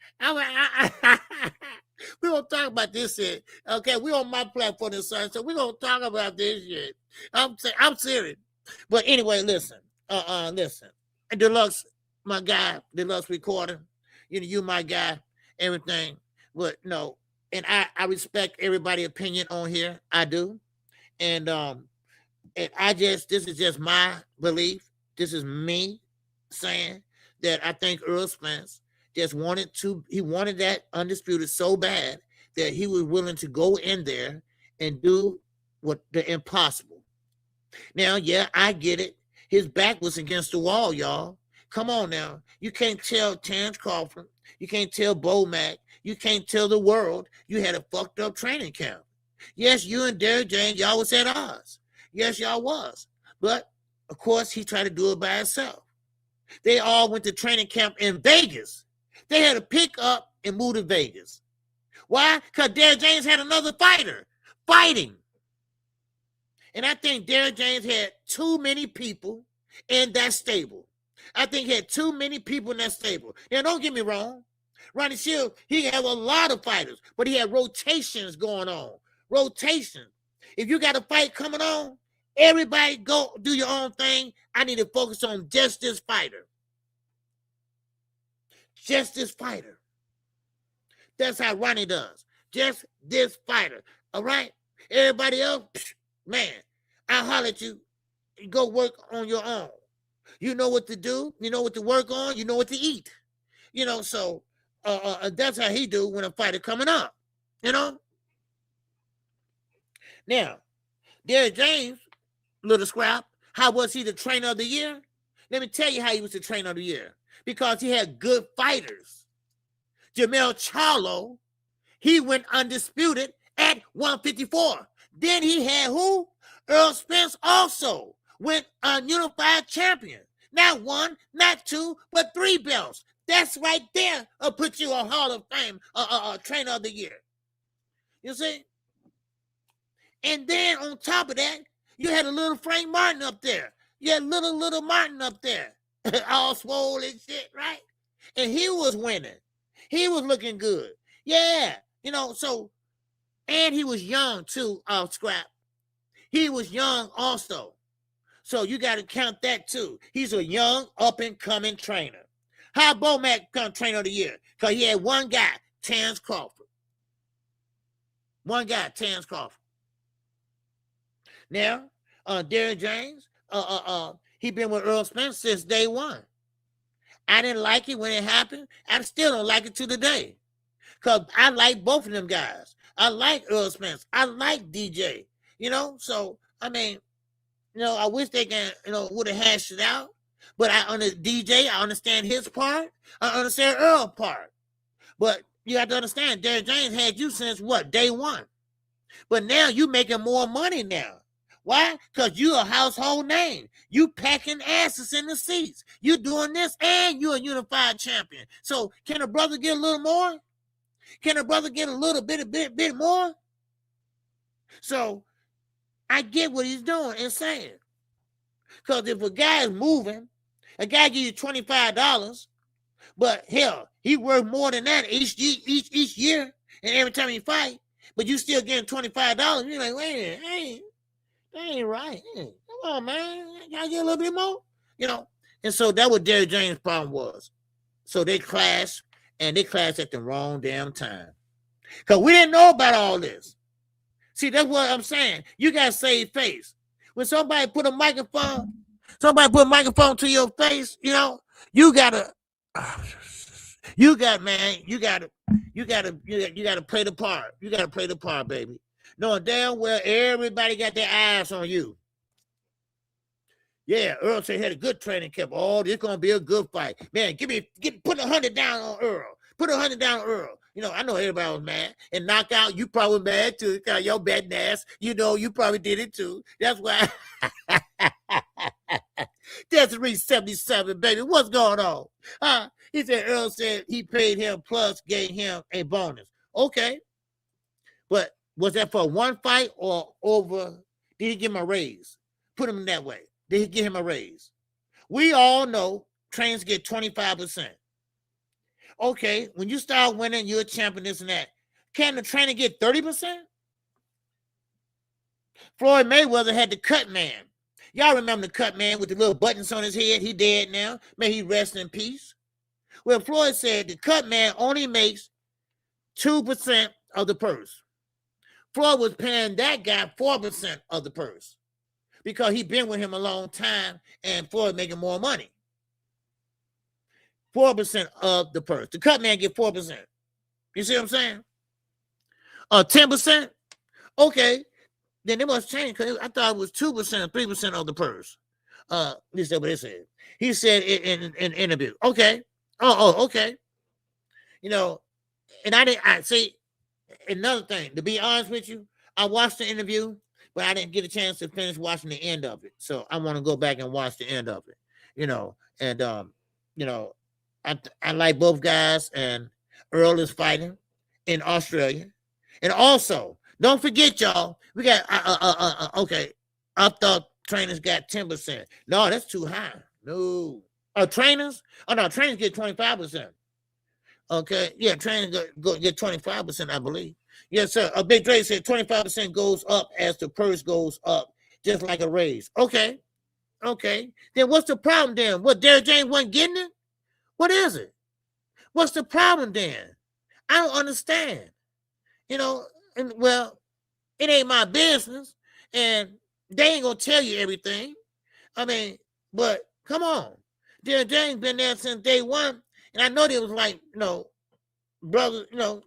We're going to talk about this shit. Okay, we on my platform this Sunday, so we're going to talk about this shit. I'm serious. But anyway, listen. Listen. Deluxe, my guy, Deluxe Recording. You my guy, everything. But no, and I respect everybody's opinion on here. I do. And this is just my belief. This is me saying that I think Earl Spence just wanted that undisputed so bad that he was willing to go in there and do what the impossible. Now, yeah, I get it. His back was against the wall, y'all. Come on now. You can't tell Terrence Crawford. You can't tell Bo Mack. You can't tell the world you had a fucked up training camp. Yes, you and Derrick James, y'all was at odds. Yes, y'all was. But, of course, he tried to do it by himself. They all went to training camp in Vegas. They had to pick up and move to Vegas. Why? Because Derrick James had another fighter fighting. And I think Derrick James had too many people in that stable. I think he had too many people in that stable. Now, don't get me wrong. Ronnie Shields, he had a lot of fighters, but he had rotations going on. Rotation. If you got a fight coming on, everybody go do your own thing. I need to focus on just this fighter. Just this fighter. That's how Ronnie does. Just this fighter. All right? Everybody else, man, I'll holler at you. Go work on your own. You know what to do. You know what to work on. You know what to eat. You know, so that's how he do when a fighter coming up. You know? Now, Derrick James, little scrap, how was he the trainer of the year? Let me tell you how he was the trainer of the year. Because he had good fighters. Jamel Charlo, he went undisputed at 154. Then he had who? Earl Spence also went unified champion. Not one, not two, but 3 belts. That's right there. Put you a Hall of Fame trainer of the year. You see? And then on top of that, you had a little Frank Martin up there. You had little Martin up there. All swole and shit, right? And he was winning. He was looking good. Yeah. You know, so, and he was young too, Scrap. He was young also. So you got to count that too. He's a young, up-and-coming trainer. How Bomac become trainer of the year? Because he had one guy, Terrence Crawford. One guy, Terrence Crawford. Now, Derrick James, he been with Earl Spence since day one. I didn't like it when it happened. I still don't like it to today. Because I like both of them guys. I like Earl Spence. I like DJ. You know, so, I mean, you know, I wish they can, you know, would have hashed it out. But DJ, I understand his part. I understand Earl's part. But you have to understand, Derrick James had you since what? Day one. But now you making more money now. Why? Because you a household name. You packing asses in the seats. You doing this and you a unified champion. So can a brother get a little more? Can a brother get a little bit more? So I get what he's doing and saying. Because if a guy is moving, a guy give you $25, but hell, he worth more than that each year, and every time he fight, but you still getting $25, you're like, wait a minute, that ain't right. Come on, man. Y'all get a little bit more? You know? And so that what Derrick James' problem was. So they clashed, and they clashed at the wrong damn time. Because we didn't know about all this. See, that's what I'm saying. You got to save face. When somebody put a microphone to your face, you know, you gotta play the part. You gotta play the part, baby. Knowing damn well everybody got their eyes on you. Yeah, Earl said he had a good training camp. Oh, this gonna be a good fight. Man, put 100 down on Earl. Put 100 down on Earl. You know, I know everybody was mad. And knockout, you probably mad too. Because your betting ass, you know, you probably did it too. That's why. That's 377, baby. What's going on? He said Earl said he paid him plus gave him a bonus. Okay. But was that for one fight or over? Did he give him a raise? Put him that way. Did he give him a raise? We all know trainers get 25%. Okay, when you start winning, you're a champion, this and that. Can the trainer get 30%? Floyd Mayweather had the cut man. Y'all remember the cut man with the little buttons on his head? He dead now. May he rest in peace. Well, Floyd said the cut man only makes 2% of the purse. Floyd was paying that guy 4% of the purse because he been with him a long time and Floyd making more money. 4% of the purse. The cut man get 4%. You see what I'm saying? 10%? Okay. Then it must change because I thought it was 2% or 3% of the purse. This is what it said. He said in an interview. Okay. Okay. You know, and I see another thing, to be honest with you, I watched the interview, but I didn't get a chance to finish watching the end of it. So I want to go back and watch the end of it, you know, and, you know, I like both guys, and Earl is fighting in Australia. And also, don't forget, y'all, we got, okay, I thought trainers got 10%. No, that's too high. No. Trainers? Oh, no, trainers get 25%. Okay, yeah, trainers get 25%, I believe. Yes, sir. A Big Dre said 25% goes up as the purse goes up, just like a raise. Okay. Then what's the problem then? What, Derrick James wasn't getting it? What is it? What's the problem then? I don't understand. You know, and well, it ain't my business, and they ain't gonna tell you everything. I mean, but come on. Derrick James been there since day one, and I know they was like, you know, brothers, you know,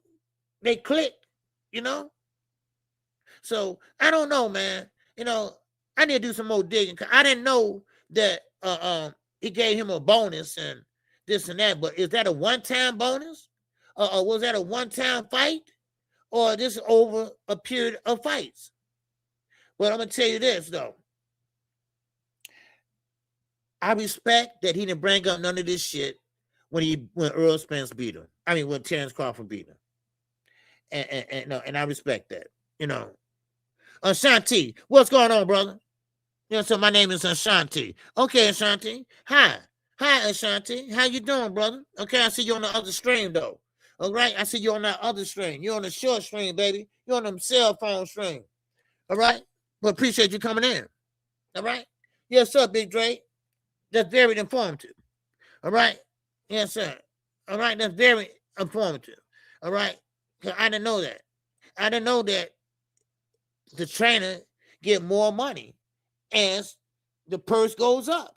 they clicked, you know. So I don't know, man. You know, I need to do some more digging because I didn't know that he gave him a bonus and this and that, but is that a one-time bonus? Was that a one-time fight? Or this is over a period of fights? But I'm gonna tell you this though. I respect that he didn't bring up none of this shit when Earl Spence beat him. I mean, when Terrence Crawford beat him. And I respect that. You know. Ashanti, what's going on, brother? You know, so my name is Ashanti. Okay, Ashanti. Hi, Ashanti. How you doing, brother? Okay, I see you on the other stream though. All right, I see you on that other stream. You're on the short stream, baby. You're on them cell phone stream. All right, but appreciate you coming in. All right. Yes, sir, Big Dre. That's very informative. All right. Yes, sir. All right, that's very informative. All right, because I didn't know that. I didn't know that the trainer get more money as the purse goes up.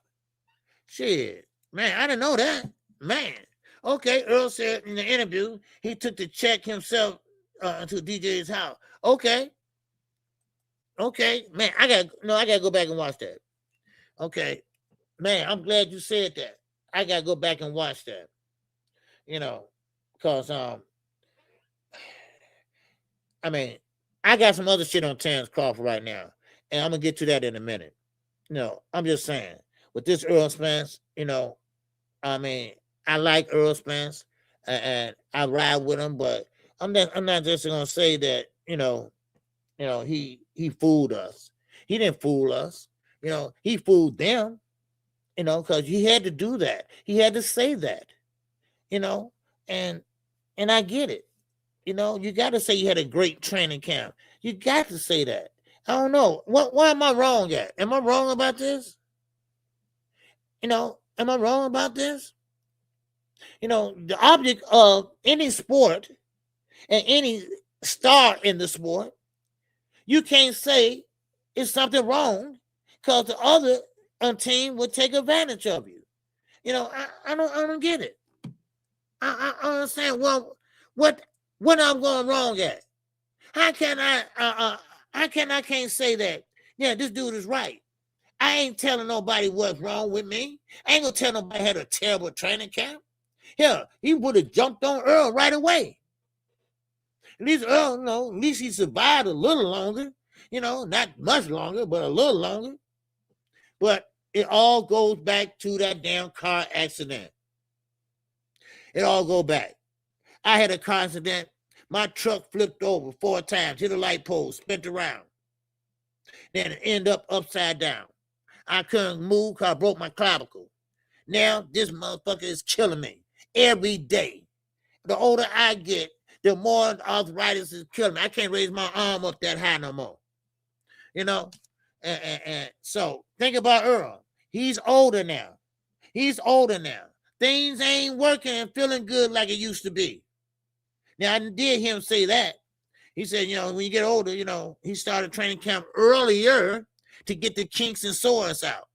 Shit, man, I didn't know that. Man, okay. Earl said in the interview he took the check himself to DJ's house. Okay, man, I gotta go back and watch that. Okay, man, I'm glad you said that. I gotta go back and watch that. You know, because I mean, I got some other shit on Terrence Crawford right now, and I'm gonna get to that in a minute. No, I'm just saying, with this Earl Spence, you know, I mean, I like Earl Spence, and I ride with him, but I'm not just gonna say that, he fooled us. He didn't fool us. You know, he fooled them. You know, because he had to do that. He had to say that. You know, and I get it. You know, you got to say you had a great training camp. You got to say that. I don't know. Why am I wrong at? Am I wrong about this? You know, am I wrong about this? You know, the object of any sport and any star in the sport, you can't say it's something wrong because the other team would take advantage of you. You know, I don't get it. I understand. Well, what I'm going wrong at? How can I can't say that? Yeah, this dude is right. I ain't telling nobody what's wrong with me. I ain't gonna tell nobody I had a terrible training camp. Yeah, he would have jumped on Earl right away. At least Earl, at least he survived a little longer. You know, not much longer, but a little longer. But it all goes back to that damn car accident. It all go back. I had a car accident. My truck flipped over 4 times, hit a light pole, spent around. Then it ended up upside down. I couldn't move because I broke my clavicle. Now this motherfucker is killing me every day. The older I get, the more arthritis is killing me. I can't raise my arm up that high no more. You know? And so think about Earl. He's older now. Things ain't working and feeling good like it used to be. Now, I did hear him say that. He said, when you get older, he started training camp earlier to get the kinks and sores out.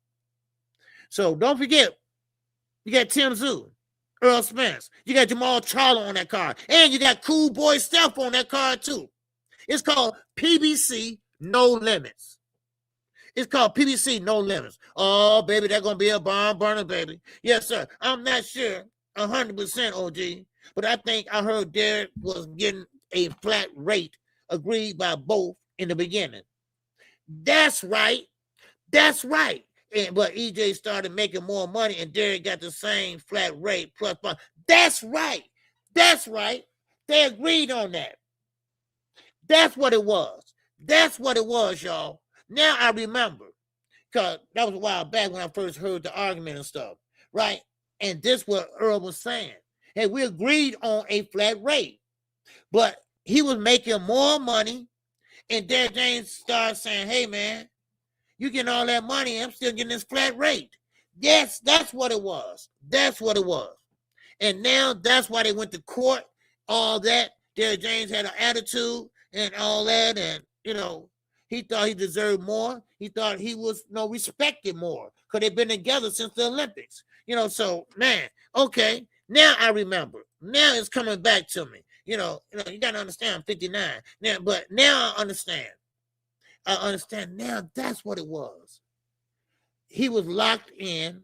So don't forget, you got Tim Zoo, Earl Spence, you got Jamal Charlo on that card, and you got Cool Boy Steph on that card too. It's called PBC No Limits. It's called PBC No Limits. Oh, baby, that's going to be a bomb burner, baby. Yes, sir. I'm not sure 100% OG, but I think I heard Derek was getting a flat rate agreed by both in the beginning. That's right. But EJ started making more money and Derek got the same flat rate plus. That's right. They agreed on that. That's what it was, y'all. Now I remember, because that was a while back when I first heard the argument and stuff, right? And this is what Earl was saying. Hey, we agreed on a flat rate, but he was making more money, and Derek James started saying, hey, man, you getting all that money, I'm still getting this flat rate. Yes, that's what it was. And now that's why they went to court, all that. Derek James had an attitude and all that, and, he thought he deserved more. He thought he was respected more because they've been together since the Olympics. So man, okay. Now I remember. Now it's coming back to me. You got to understand I'm 59. But now I understand. Now that's what it was. He was locked in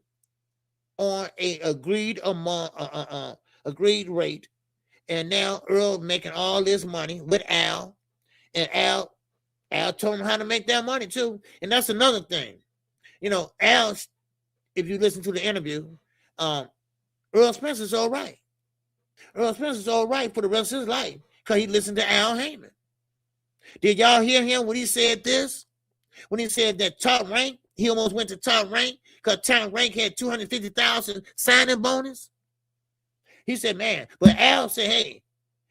on a agreed rate, and now Earl making all this money with Al, and Al Al told him how to make that money too. And that's another thing. You know, Al, if you listen to the interview, Earl Spence is all right. Earl Spence is all right for the rest of his life because he listened to Al Heyman. Did y'all hear him when he said this? When he said that Top Rank, he almost went to Top Rank because Top Rank had 250,000 signing bonus? He said, man, but Al said, hey,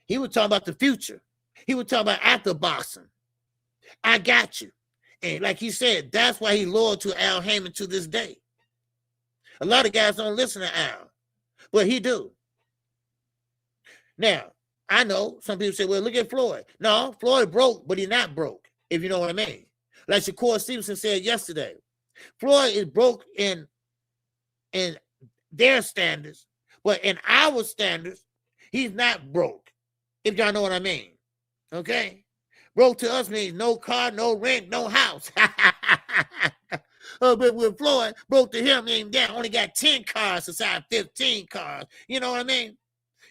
he was talking about the future. He was talking about after boxing. I got you. And like he said, that's why he's loyal to Al Heyman to this day. A lot of guys don't listen to Al, but he do. Now, I know some people say, well, look at Floyd. No, Floyd broke, but he's not broke, if you know what I mean. Like Shakur Stevenson said yesterday, Floyd is broke in their standards, but in our standards, he's not broke, if y'all know what I mean. Okay? Broke to us means no car, no rent, no house. But with Floyd, broke to him means that only got 10 cars aside 15 cars. You know what I mean?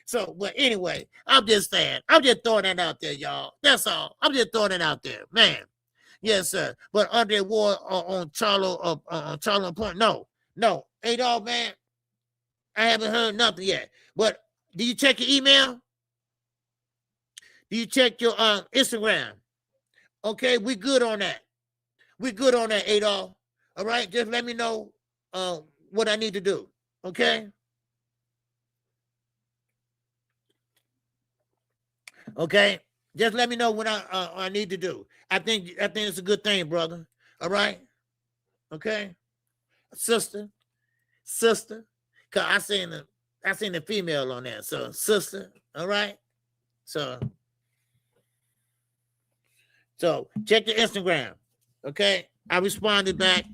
So, but anyway, I'm just saying. I'm just throwing that out there, y'all. That's all. I'm just throwing it out there, man. Yes, sir. But Andre Ward on Charlo Point, no. Hey, dog, man. I haven't heard nothing yet. But do you check your email? Do you check your Instagram? Okay, we good on that. We good on that, Adolf. All right, just let me know what I need to do. Okay. Okay, just let me know what I need to do. I think it's a good thing, brother. All right. Okay, sister. Cause I seen the female on there. So sister. All right. So check your Instagram. Okay, I responded back,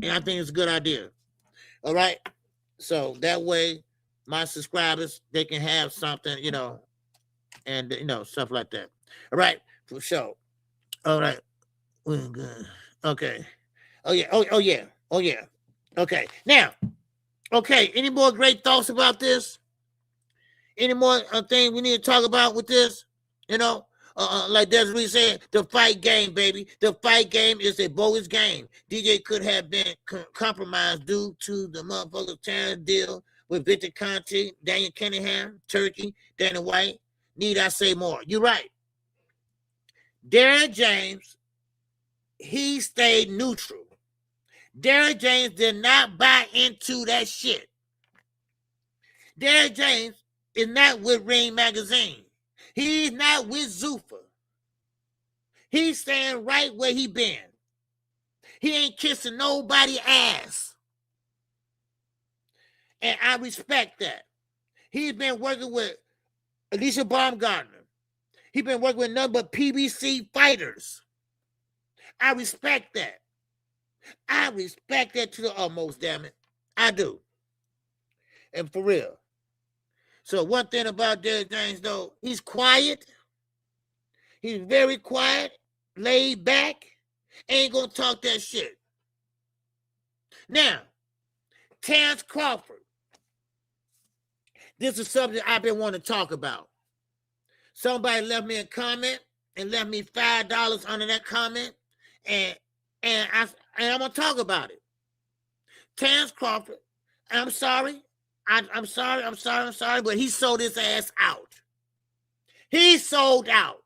and I think it's a good idea. All right. So that way, my subscribers, they can have something, you know. And, you know, stuff like that. All right, for sure. All right. Okay. Oh, yeah. Okay. Now, okay, any more great thoughts about this? Any more things we need to talk about with this? You know, like Desiree said, the fight game, baby. The fight game is a bogus game. DJ could have been compromised due to the motherfucker Terrence deal with Victor Conte, Daniel Cunningham, Turki, Dana White. Need I say more? You're right. Derrick James, he stayed neutral. Derrick James did not buy into that shit. Derrick James is not with Ring Magazine. He's not with Zuffa. He's staying right where he been. He ain't kissing nobody ass. And I respect that. He's been working with Alicia Baumgartner. He's been working with nothing but PBC fighters. I respect that. I respect that to the utmost, damn it. I do. And for real. So one thing about Derrick James, though, he's quiet. He's very quiet, laid back, ain't gonna talk that shit. Now, Terrence Crawford. This is something I've been wanting to talk about. Somebody left me a comment and left me $5 under that comment, and I'm gonna talk about it. Terrence Crawford, I'm sorry, but he sold his ass out. He sold out.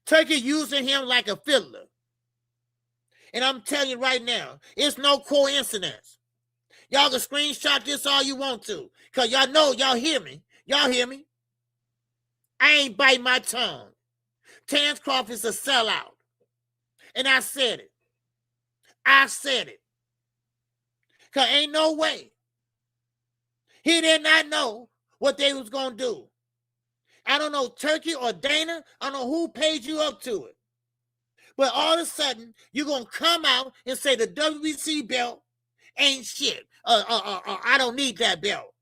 Turkey using him like a fiddler. And I'm telling you right now, it's no coincidence. Y'all can screenshot this all you want to. Because y'all know, y'all hear me. Y'all hear me? I ain't bite my tongue. Terrence Crawford's a sellout. And I said it. Because ain't no way. He did not know what they was going to do. I don't know, Turkey or Dana. I don't know who paid you up to it. But all of a sudden, you're going to come out and say the WBC belt ain't shit. I don't need that belt.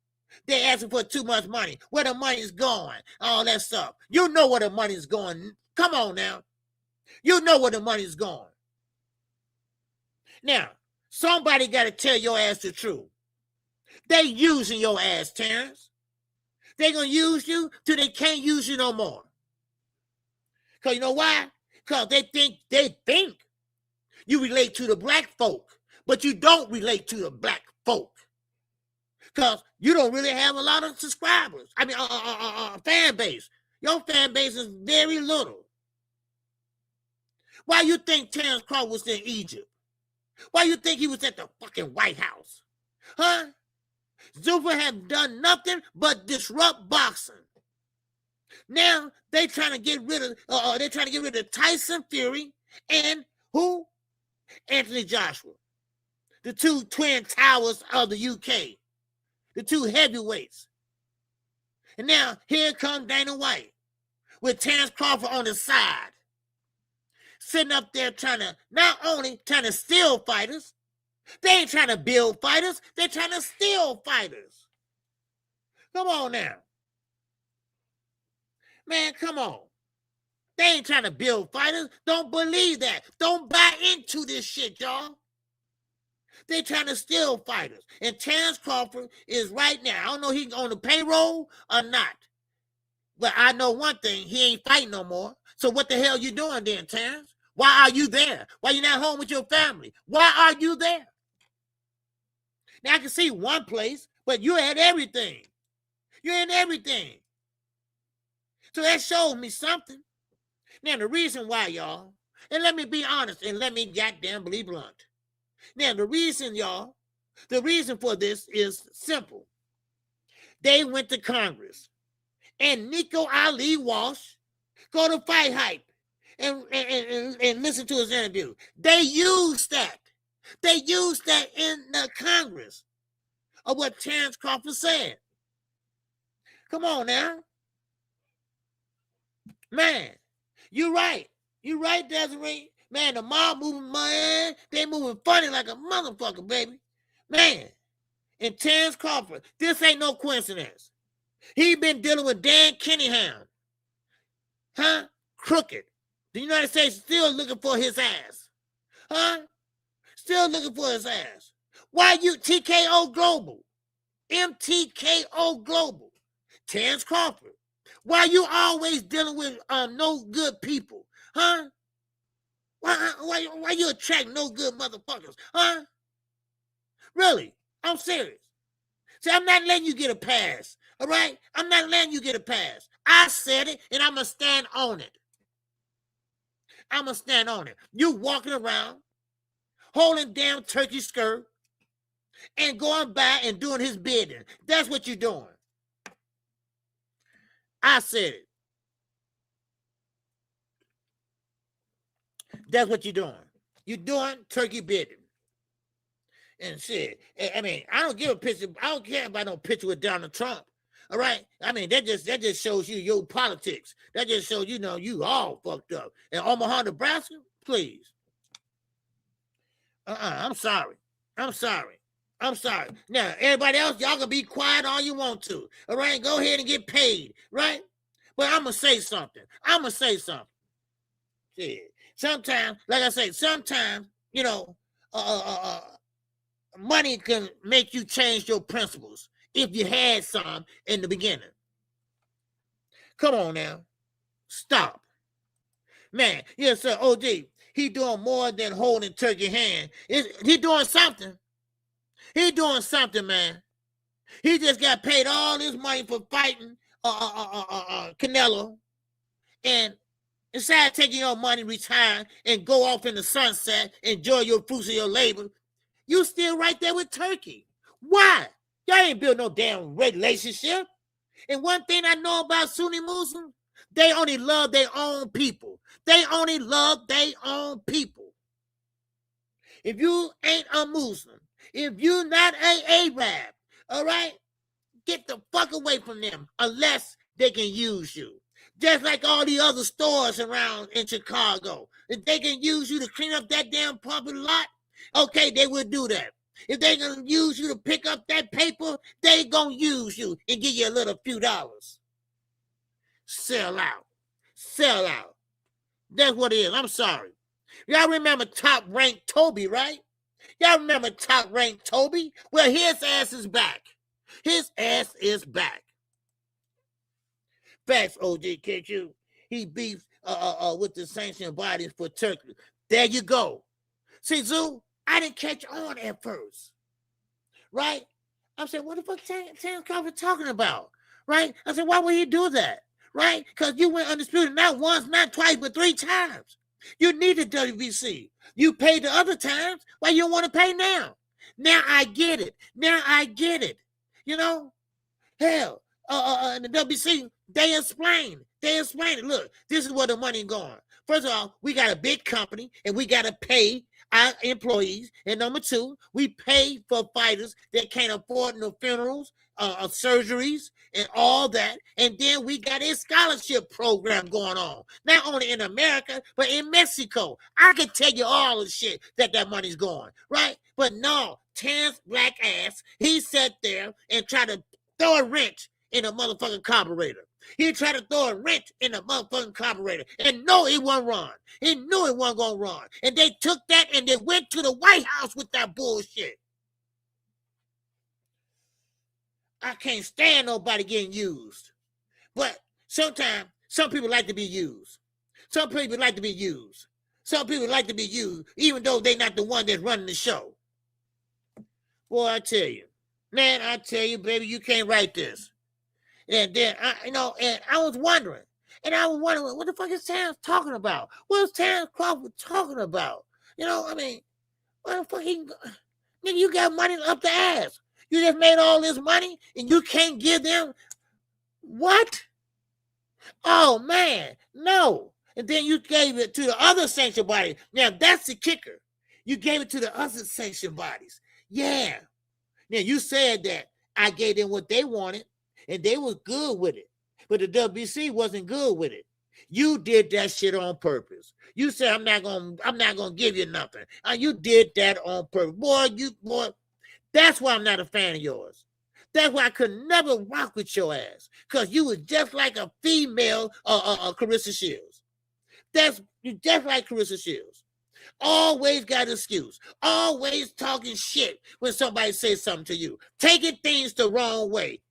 They asking for too much money. Where the money's going, all that stuff. You know where the money's going. Come on now. You know where the money's going. Now, somebody got to tell your ass the truth. They using your ass, Terrence. They going to use you till they can't use you no more. Because you know why? Because they think you relate to the black folk, but you don't relate to the black folk. Because you don't really have a lot of subscribers. I mean, fan base. Your fan base is very little. Why you think Terrence Crawford was in Egypt? Why you think he was at the fucking White House? Huh? Zuffa have done nothing but disrupt boxing. Now they trying to get rid of Tyson Fury and who? Anthony Joshua. The two twin towers of the UK. The two heavyweights. And now here comes Dana White with Terrence Crawford on the side. Sitting up there not only trying to steal fighters, they ain't trying to build fighters, they're trying to steal fighters. Come on now. Man, come on. They ain't trying to build fighters. Don't believe that. Don't buy into this shit, y'all. They trying to steal fighters. And Terrence Crawford is right now. I don't know if he's on the payroll or not. But I know one thing. He ain't fighting no more. So what the hell you doing then, Terrence? Why are you there? Why you not home with your family? Why are you there? Now I can see one place, but you had everything. You're in everything. So that shows me something. Now the reason why, y'all, and let me be honest and let me goddamn be blunt. Now the reason for this is simple. They went to Congress and Nico Ali Walsh go to Fight Hype and listen to his interview. They used that. They used that in the Congress of what Terrence Crawford said. Come on now. Man, you're right. You're right, Desiree. Man, the mob moving, man, they moving funny like a motherfucker, baby. Man, and Terrence Crawford, this ain't no coincidence. He been dealing with Dan Kenningham. Huh? Crooked. The United States still looking for his ass. Huh? Still looking for his ass. Why you TKO Global? MTKO Global. Terrence Crawford. Why you always dealing with no good people? Huh? Why you attract no good motherfuckers? Huh? Really? I'm serious. See, I'm not letting you get a pass. All right? I'm not letting you get a pass. I said it, and I'm going to stand on it. I'm going to stand on it. You walking around, holding down Turkey skirt, and going by and doing his bidding. That's what you're doing. I said it. That's what you're doing. You're doing Turkey bidding. And shit. I mean, I don't give a picture. I don't care about no picture with Donald Trump. All right? I mean, that just shows you your politics. That just shows you all fucked up. And Omaha, Nebraska, please. I'm sorry. I'm sorry. I'm sorry. Now, everybody else, y'all can be quiet all you want to. All right? Go ahead and get paid. Right? But I'm going to say something. Shit. Sometimes, like I say, sometimes, money can make you change your principles if you had some in the beginning. Come on now. Stop. Man, yes, sir, OG, he doing more than holding Turkey hand. He doing something. He doing something, man. He just got paid all this money for fighting Canelo. And instead of taking your money, retire, and go off in the sunset, enjoy your fruits of your labor, you still right there with Turkey. Why? Y'all ain't built no damn relationship. And one thing I know about Sunni Muslims, they only love their own people. They only love their own people. If you ain't a Muslim, if you not an Arab, all right, get the fuck away from them unless they can use you. Just like all the other stores around in Chicago. If they can use you to clean up that damn public lot, okay, they will do that. If they gonna use you to pick up that paper, they gonna use you and give you a little few dollars. Sell out. Sell out. That's what it is. I'm sorry. Y'all remember Top Rank Toby, right? Y'all remember Top Rank Toby? Well, his ass is back. His ass is back. Facts, OG KQ. he beefed with the sanctioned bodies for Turkey. There you go. See, Zoo, I didn't catch on at first, right? I said, what the fuck Terrence Crawford talking about, right? I said, why would he do that, right? Because you went undisputed not once, not twice, but 3 times. You need the WBC. You paid the other times. Why you don't want to pay now? Now I get it. Now I get it. You know, hell, in the WBC, they explain. They explain it. Look, this is where the money going. First of all, we got a big company, and we got to pay our employees. And number 2, we pay for fighters that can't afford no funerals, surgeries, and all that. And then we got a scholarship program going on, not only in America, but in Mexico. I can tell you all the shit that money's going, right? But no, Terrence black ass, he sat there and tried to throw a wrench in a motherfucking carburetor. He tried to throw a wrench in the motherfucking carburetor. And no, it wasn't run. He knew it wasn't going to run. And they took that and they went to the White House with that bullshit. I can't stand nobody getting used. But sometimes, some people like to be used. Some people like to be used. Some people like to be used, even though they're not the one that's running the show. Boy, I tell you. Man, I tell you, baby, you can't write this. And then, and I was wondering, what the fuck is Terrence talking about? What is Terrence Crawford talking about? You know, I mean, what the fuck nigga, you got money up the ass. You just made all this money and you can't give them what? Oh, man, no. And then you gave it to the other sanctioned bodies. Now, that's the kicker. You gave it to the other sanctioned bodies. Yeah. Now, you said that I gave them what they wanted. And they was good with it. But the WBC wasn't good with it. You did that shit on purpose. You said, I'm not gonna give you nothing. You did that on purpose. Boy, that's why I'm not a fan of yours. That's why I could never rock with your ass. Because you was just like a female Carissa Shields. You just like Carissa Shields. Always got an excuse. Always talking shit when somebody says something to you. Taking things the wrong way.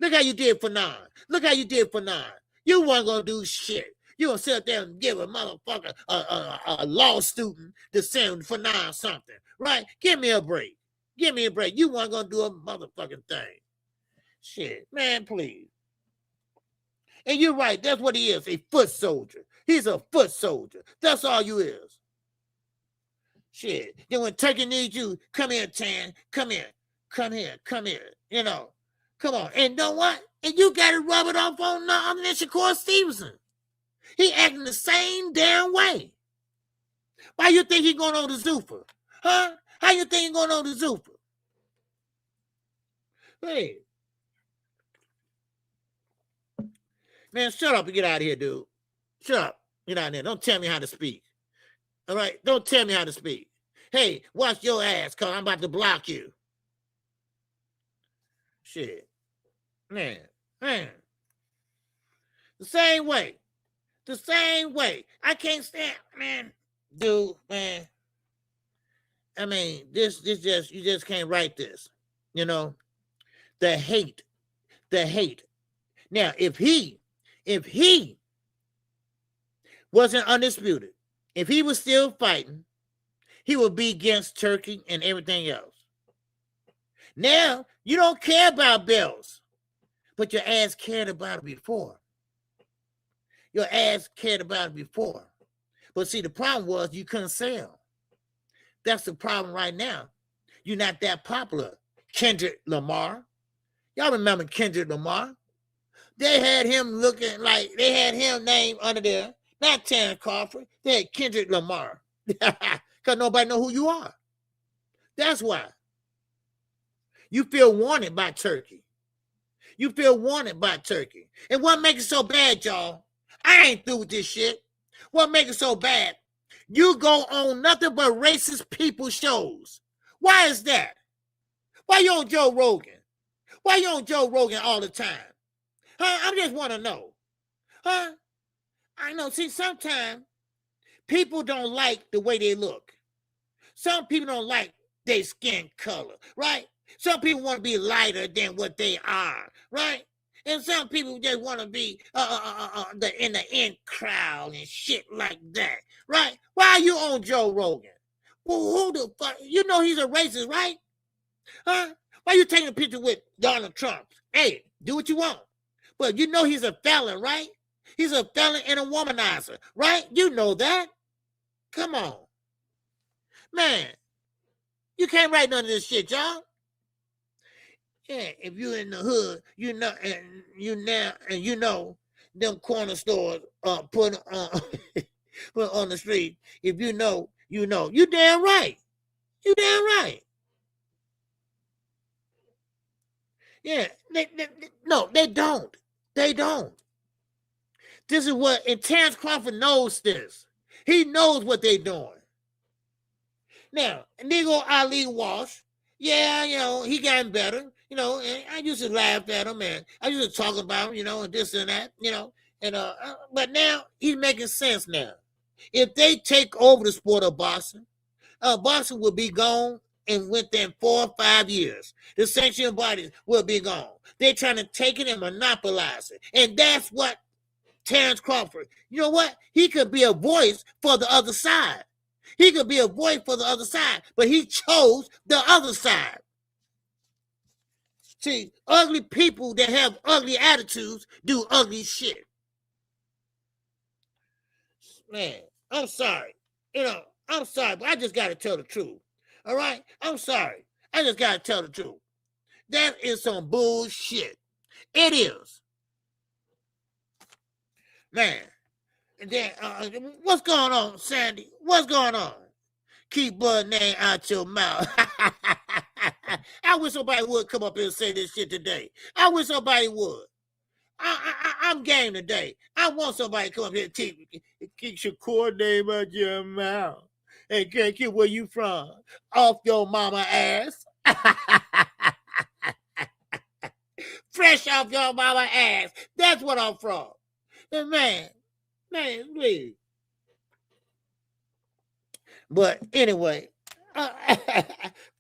Look how you did for Nine. Look how you did for Nine. You weren't going to do shit. You going to sit there and give a motherfucker, a law student to send for Nine something, right? Give me a break. Give me a break. You weren't going to do a motherfucking thing. Shit, man, please. And you're right. That's what he is, a foot soldier. He's a foot soldier. That's all you is. Shit. Then when Turkey needs you, come here, Tan. Come here. Come here. Come here. You know. Come on. And you know what? And you got to rub it off on Shakur Stevenson. He acting the same damn way. Why you think he going on to Zuffa? Huh? How you think he going on to Zuffa? Hey. Man, shut up and get out of here, dude. Shut up. Get out of there. Don't tell me how to speak. All right? Don't tell me how to speak. Hey, watch your ass, because I'm about to block you. Shit. Man. The same way. I can't stand, man. Dude, man. I mean, this just, you just can't write this. You know? The hate. Now, if he wasn't undisputed, if he was still fighting, he would be against Turkey and everything else. Now, you don't care about belts, but your ass cared about it before. Your ass cared about it before. But see, the problem was you couldn't sell. That's the problem right now. You're not that popular. Kendrick Lamar. Y'all remember Kendrick Lamar? They had him looking like, they had him named under there. Not Terrence Crawford. They had Kendrick Lamar. Because nobody know who you are. That's why. You feel wanted by Turkey. You feel wanted by Turkey. And what makes it so bad, y'all? I ain't through with this shit. What makes it so bad? You go on nothing but racist people shows. Why is that? Why you on Joe Rogan? Why you on Joe Rogan all the time? Huh? I just want to know. Huh? I know. See, sometimes people don't like the way they look. Some people don't like their skin color, right? Some people want to be lighter than what they are, right? And some people just want to be in the in crowd and shit like that, right? Why are you on Joe Rogan? Well, who the fuck? You know he's a racist, right? Huh? Why you taking a picture with Donald Trump? Hey, do what you want. But you know he's a felon, right? He's a felon and a womanizer, right? You know that. Come on. Man, you can't write none of this shit, y'all. Yeah, if you in the hood, you know, and you know, them corner stores put put on the street. If you know, you know. You damn right. You damn right. Yeah, no, they don't. They don't. This is what, and Terrence Crawford knows this. He knows what they're doing. Now, Nigel Ali Walsh, yeah, you know, he gotten better. You know, and I used to laugh at him, and I used to talk about him, you know, and this and that, you know. And but now he's making sense now. If they take over the sport of boxing, boxing will be gone and within 4 or 5 years. The sanctioned bodies will be gone. They're trying to take it and monopolize it. And that's what Terrence Crawford, you know what? He could be a voice for the other side. He could be a voice for the other side, but he chose the other side. See, ugly people that have ugly attitudes do ugly shit. Man, I'm sorry. You know, I'm sorry, but I just got to tell the truth. All right? I'm sorry. I just got to tell the truth. That is some bullshit. It is. Man. And then, what's going on, Sandy? What's going on? Keep Bud name out your mouth. I wish somebody would come up here and say this shit today. I wish somebody would. I'm game today. I want somebody to come up here and keep Shakur name out your mouth. Hey, KQ, where you from? Off your mama ass. Fresh off your mama ass. That's what I'm from. And man, please. But anyway,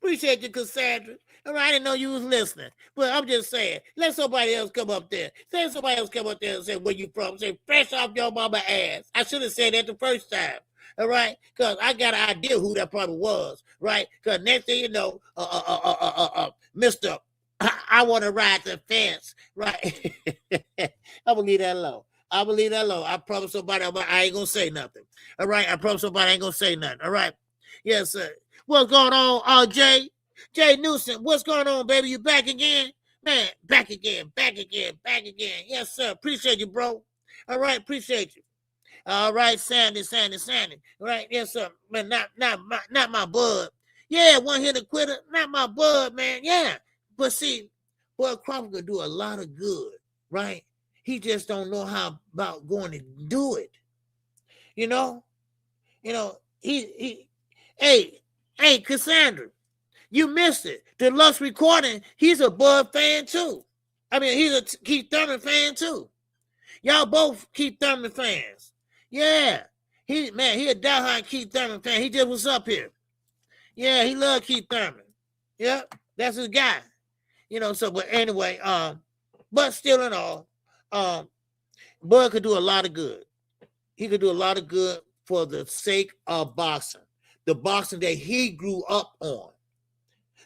appreciate you, Cassandra. All right, I didn't know you was listening. But I'm just saying, let somebody else come up there. Say somebody else come up there and say, where you from? Say, fresh off your mama ass. I should have said that the first time. All right? Because I got an idea who that probably was. Right? Because next thing you know, Mr. I want to ride the fence. Right? I'm going to leave that alone. I will leave that alone. I promise somebody I ain't going to say nothing. All right? I promise somebody I ain't going to say nothing. All right? Yes, sir. What's going on, Jay? Jay Newsom, what's going on, baby? You back again? Man, back again. Yes, sir. Appreciate you, bro. All right, appreciate you. All right, Sandy. All right, yes, sir. Man, not my bud. Yeah, one hitter quitter. Not my bud, man. Yeah. But see, Bud Crawford could do a lot of good, right? He just don't know how about going to do it. You know, hey, Cassandra, you missed it. Deluxe Recording, he's a Bud fan too. I mean, he's a Keith Thurman fan too. Y'all both Keith Thurman fans. Yeah. He a diehard Keith Thurman fan. He just was up here. Yeah, he loved Keith Thurman. Yep, that's his guy. You know, so, but anyway, but still in all, Bud could do a lot of good. He could do a lot of good for the sake of boxing. The boxing that he grew up on.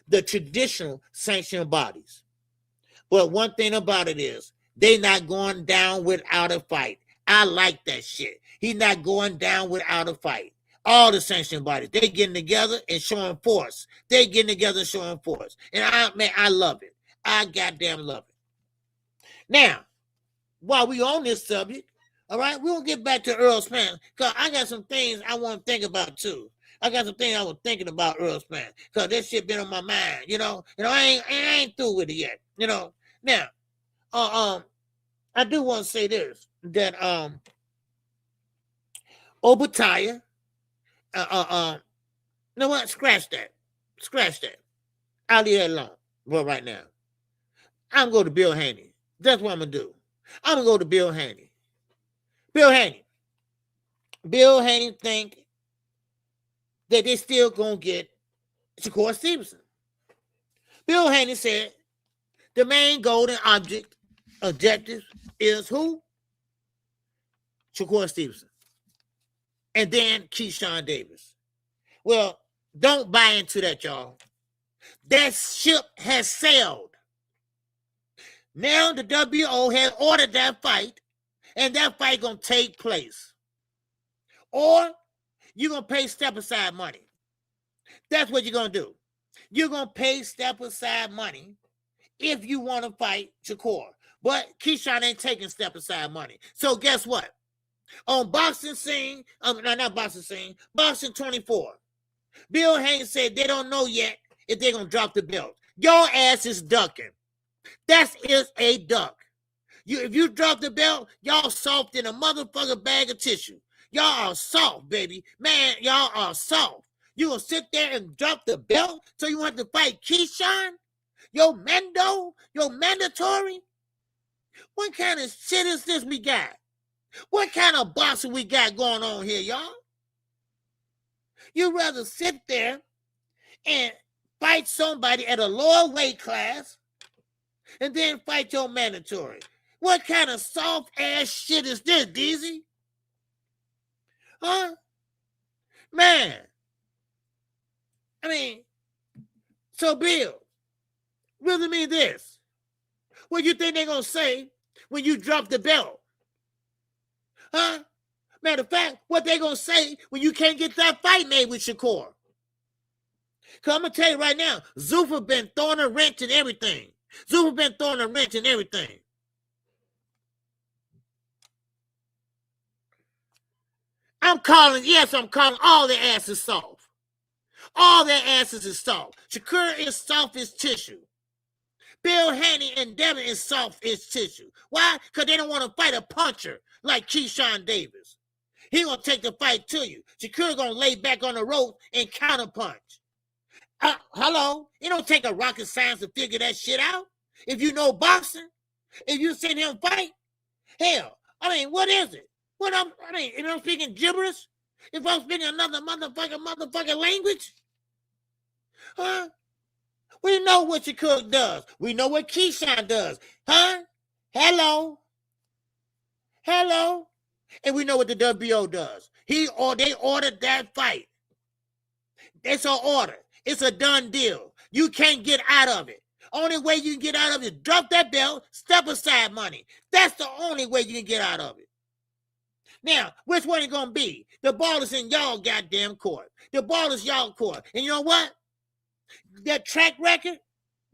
The traditional sanctioned bodies. But one thing about it is, they not going down without a fight. I like that shit. He's not going down without a fight. All the sanctioned bodies, they getting together and showing force. They getting together and showing force. And I love it. I goddamn love it. Now, while we on this subject, all right, we'll get back to Earl Spence, because I got some things I want to think about too. I got some things I was thinking about Earl Spence, because that shit been on my mind, you know. I ain't through with it yet, you know. Now, I do want to say this, that Obatiah, you know what? Scratch that. I'll leave that alone. Well, right now, I'm going to Bill Haney. That's what I'm gonna do. I'm gonna go to Bill Haney. Bill Haney think that they still gonna get Shakur Stevenson. Bill Haney said the main golden object objective is who? Shakur Stevenson. And then Keyshawn Davis. Well, don't buy into that, y'all. That ship has sailed. Now the WO has ordered that fight, and that fight gonna take place. Or you're gonna pay step-aside money. That's what you're gonna do. You're gonna pay step-aside money if you want to fight Shakur. But Keyshawn ain't taking step-aside money. So guess what? On Boxing Scene, not Boxing Scene, Boxing 24, Bill Haneys said they don't know yet if they're going to drop the belt. Your ass is ducking. That is a duck. If you drop the belt, y'all soft in a motherfucker bag of tissue. Y'all are soft, baby. Man, y'all are soft. You going to sit there and drop the belt so you want to fight Keyshawn? Your Mendo? Your mandatory? What kind of shit is this we got? What kind of boxing we got going on here, y'all? You'd rather sit there and fight somebody at a lower weight class and then fight your mandatory. What kind of soft-ass shit is this, Deezy? Huh? Man. I mean, so Bill, really mean this. What do you think they're going to say when you drop the belt? Huh? Matter of fact, what they going to say when you can't get that fight made with Shakur? Because I'm going to tell you right now, Zuffa been throwing a wrench and everything. Zuffa been throwing a wrench and everything. I'm calling all their asses soft. All their asses is soft. Shakur is soft as tissue. Bill Haney and Devin is soft as tissue. Why? Because they don't want to fight a puncher like Keyshawn Davis. He gonna take the fight to you. Shakur gonna lay back on the rope and counterpunch. Hello? It don't take a rocket science to figure that shit out. If you know boxing, if you seen him fight, hell, I mean, what is it? If I'm speaking gibberish, if I'm speaking another motherfucking language, huh? We know what Shakur does. We know what Keyshawn does. Huh? Hello? And we know what the WO does. They ordered that fight. It's an order. It's a done deal. You can't get out of it. Only way you can get out of it is drop that belt, step aside money. That's the only way you can get out of it. Now, which one is going to be? The ball is in y'all goddamn court. The ball is y'all court. And you know what? That track record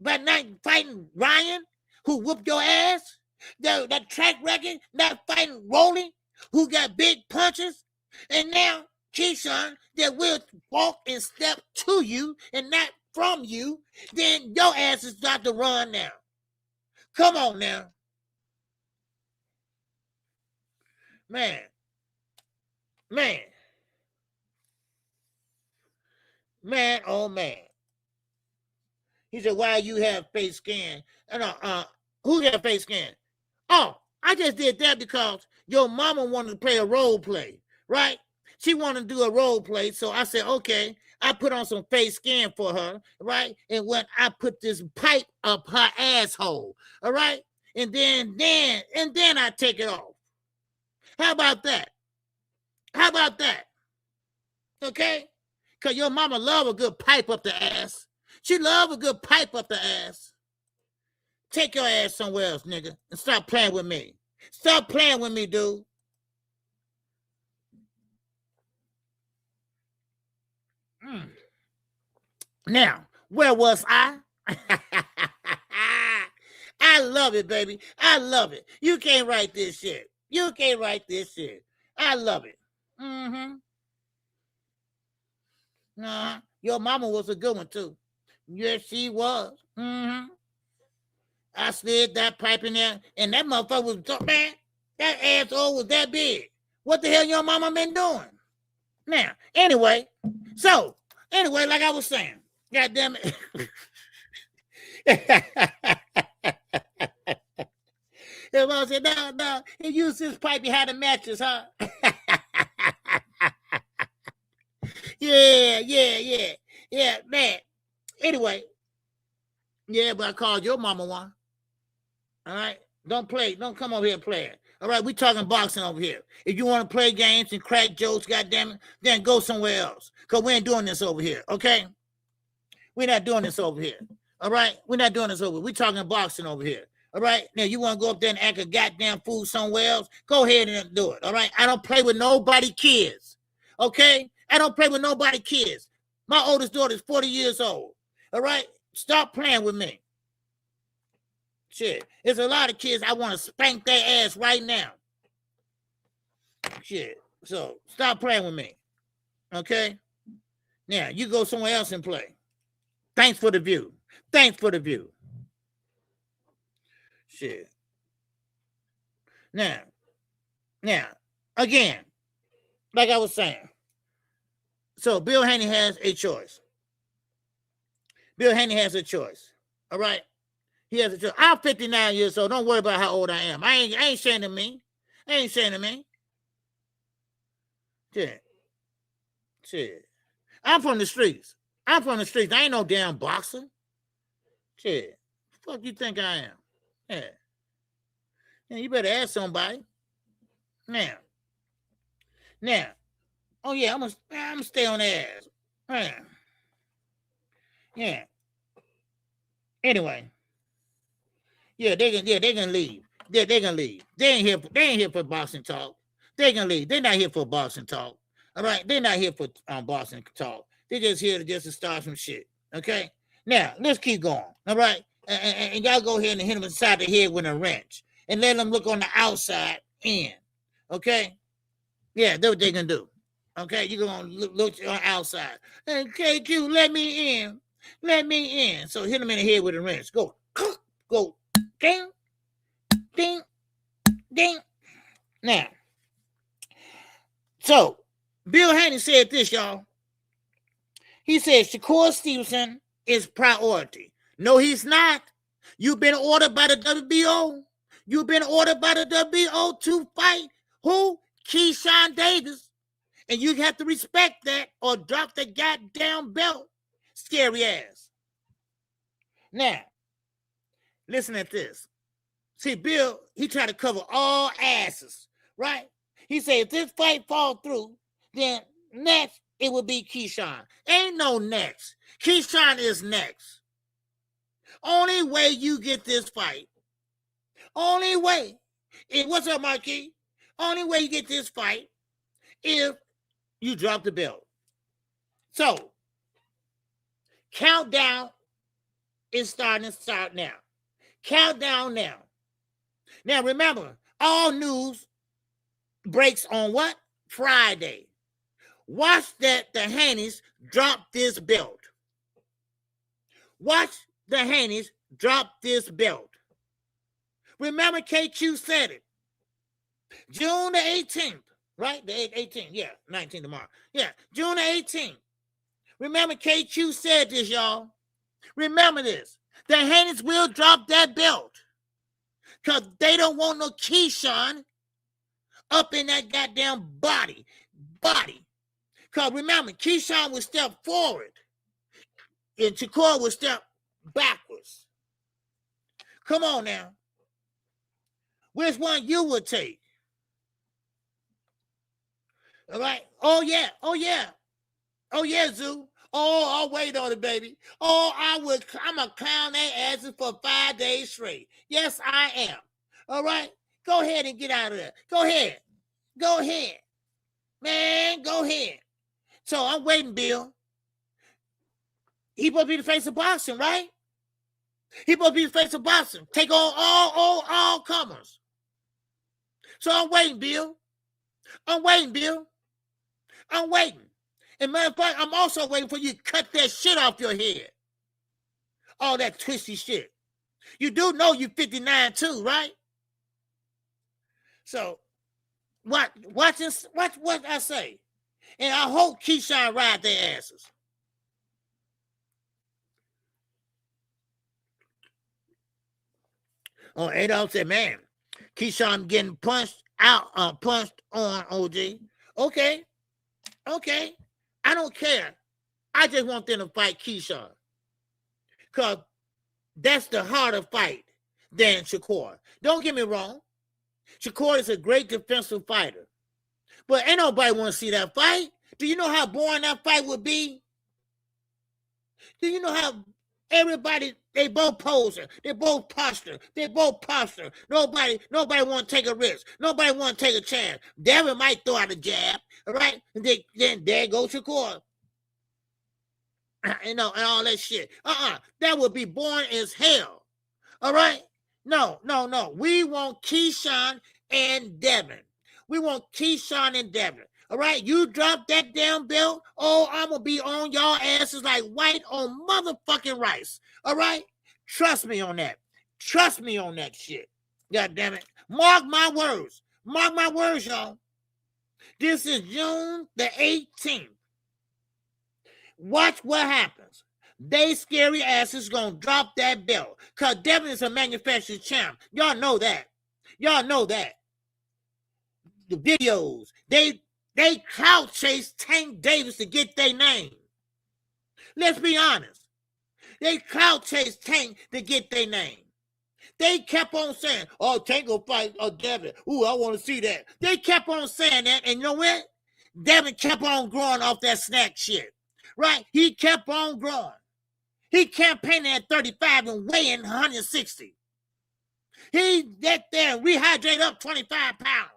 by not fighting Ryan, who whooped your ass, that track record not fighting Rolling, who got big punches, and now Keyshawn that will walk and step to you and not from you, then your ass is about to run now. Come on now. Man, oh man. He said, why you have face scan? Who got face scan? Oh, I just did that because your mama wanted to play a role play, right? She wanted to do a role play, so I said, okay. I put on some face scan for her, right? And when I put this pipe up her asshole, all right? And then I take it off. How about that? Okay? Because your mama love a good pipe up the ass. She love a good pipe up the ass. Take your ass somewhere else, nigga, and stop playing with me. Stop playing with me, dude. Now, where was I? I love it, baby. I love it. You can't write this shit. I love it. Nah, your mama was a good one, too. Yes, she was. I slid that pipe in there, and that motherfucker was, man, that asshole was that big. What the hell your mama been doing? Now, anyway, like I was saying, God damn it. His mom said, no, he used his pipe behind the mattress, huh? Yeah, man. Anyway, yeah, but I called your mama one. All right? Don't play. Don't come over here playing. All right, we talking boxing over here. If you want to play games and crack jokes, goddamn it, then go somewhere else. Because we ain't doing this over here, okay? We're not doing this over here. All right? We're not doing this over here. We're talking boxing over here. All right? Now, you want to go up there and act a goddamn fool somewhere else? Go ahead and do it. All right? I don't play with nobody kids. Okay? I don't play with nobody kids. My oldest daughter is 40 years old. All right? Stop playing with me. Shit. There's a lot of kids I want to spank their ass right now. Shit. So stop playing with me. Okay? Now, you go somewhere else and play. Thanks for the view. Thanks for the view. Shit. Now, again, like I was saying. So Bill Haney has a choice. Bill Haney has a choice. All right? He has a choice. I'm 59 years old. Don't worry about how old I am. I ain't shaming me. I ain't shaming me. Shit. I'm from the streets. I ain't no damn boxer. Shit. What the fuck you think I am? Yeah. You better ask somebody. Now. Oh yeah, I'm gonna stay on their ass. Yeah. Anyway. Yeah, they can leave. They can leave. They ain't here for boxing talk. They can leave. They're not here for boxing talk. All right, they're not here for boxing talk. They're just here to start some shit. Okay. Now let's keep going. All right, and y'all go ahead and hit them inside the head with a wrench and let them look on the outside in. Okay. Yeah, that's what they can do. Okay, you're gonna look on the outside. Hey, KQ, let me in. Let me in. So hit them in the head with a wrench. Go. Ding, ding, ding. Now, so Bill Haney said this, y'all. He said Shakur Stevenson is priority. No, he's not. You've been ordered by the WBO. You've been ordered by the WBO to fight who? Keyshawn Davis. And you have to respect that or drop the goddamn belt. Scary ass. Now, listen at this. See, Bill, he tried to cover all asses, right? He said if this fight fall through, then next it will be Keyshawn. Ain't no next. Keyshawn is next. Only way you get this fight. Only way. What's up, Marquis? Only way you get this fight if you drop the belt. So, countdown is starting to start now. Countdown now. Now, remember, all news breaks on what? Friday. Watch that the Haneys drop this belt. Watch the Haneys drop this belt. Remember, KQ said it. June the 18th, right? The 18th, yeah, 19th tomorrow. Yeah, June the 18th. Remember, KQ said this, y'all. Remember this. The Haneys will drop that belt. Because they don't want no Keyshawn up in that goddamn body. Because remember, Keyshawn would step forward and Shakur would step backwards. Come on now. Which one you would take? All right. Oh, yeah, Zoo. Oh, I'll wait on it, baby. Oh, I'm going to clown their asses for 5 days straight. Yes, I am. All right? Go ahead and get out of there. Go ahead. Man, go ahead. So I'm waiting, Bill. He supposed to be the face of boxing, right? He supposed to be the face of boxing. Take on all comers. So I'm waiting, Bill. I'm waiting. And matter of fact, I'm also waiting for you to cut that shit off your head. All that twisty shit. You do know you're 59 too, right? So, watch what I say. And I hope Keyshawn ride their asses. Oh, Adolph said, man, Keyshawn getting punched on OG. Okay. I don't care. I just want them to fight Keyshawn. Because that's the harder fight. than Shakur. Don't get me wrong. Shakur is a great defensive fighter. But ain't nobody want to see that fight. Do you know how boring that fight would be? Do you know how everybody, they both posing, they both posture, Nobody want to take a risk. Nobody want to take a chance. Devin might throw out a jab, all right? And then there goes Shakur. And all that shit. That would be boring as hell. All right? No. We want Keyshawn and Devin. All right? You drop that damn belt, I'm going to be on y'all asses like white on motherfucking rice. All right? Trust me on that. Trust me on that shit. God damn it. Mark my words. Mark my words, y'all. This is June the 18th. Watch what happens. They scary asses gonna drop that belt. Cause Devin is a manufactured champ. Y'all know that. The videos. They clout chase Tank Davis to get their name. Let's be honest. They clout chase Tank to get their name. They kept on saying, Tank will fight Devin. Ooh, I want to see that. They kept on saying that, and you know what? Devin kept on growing off that snack shit. Right? He kept on growing. He campaigning at 35 and weighing 160. He get there and rehydrate up 25 pounds.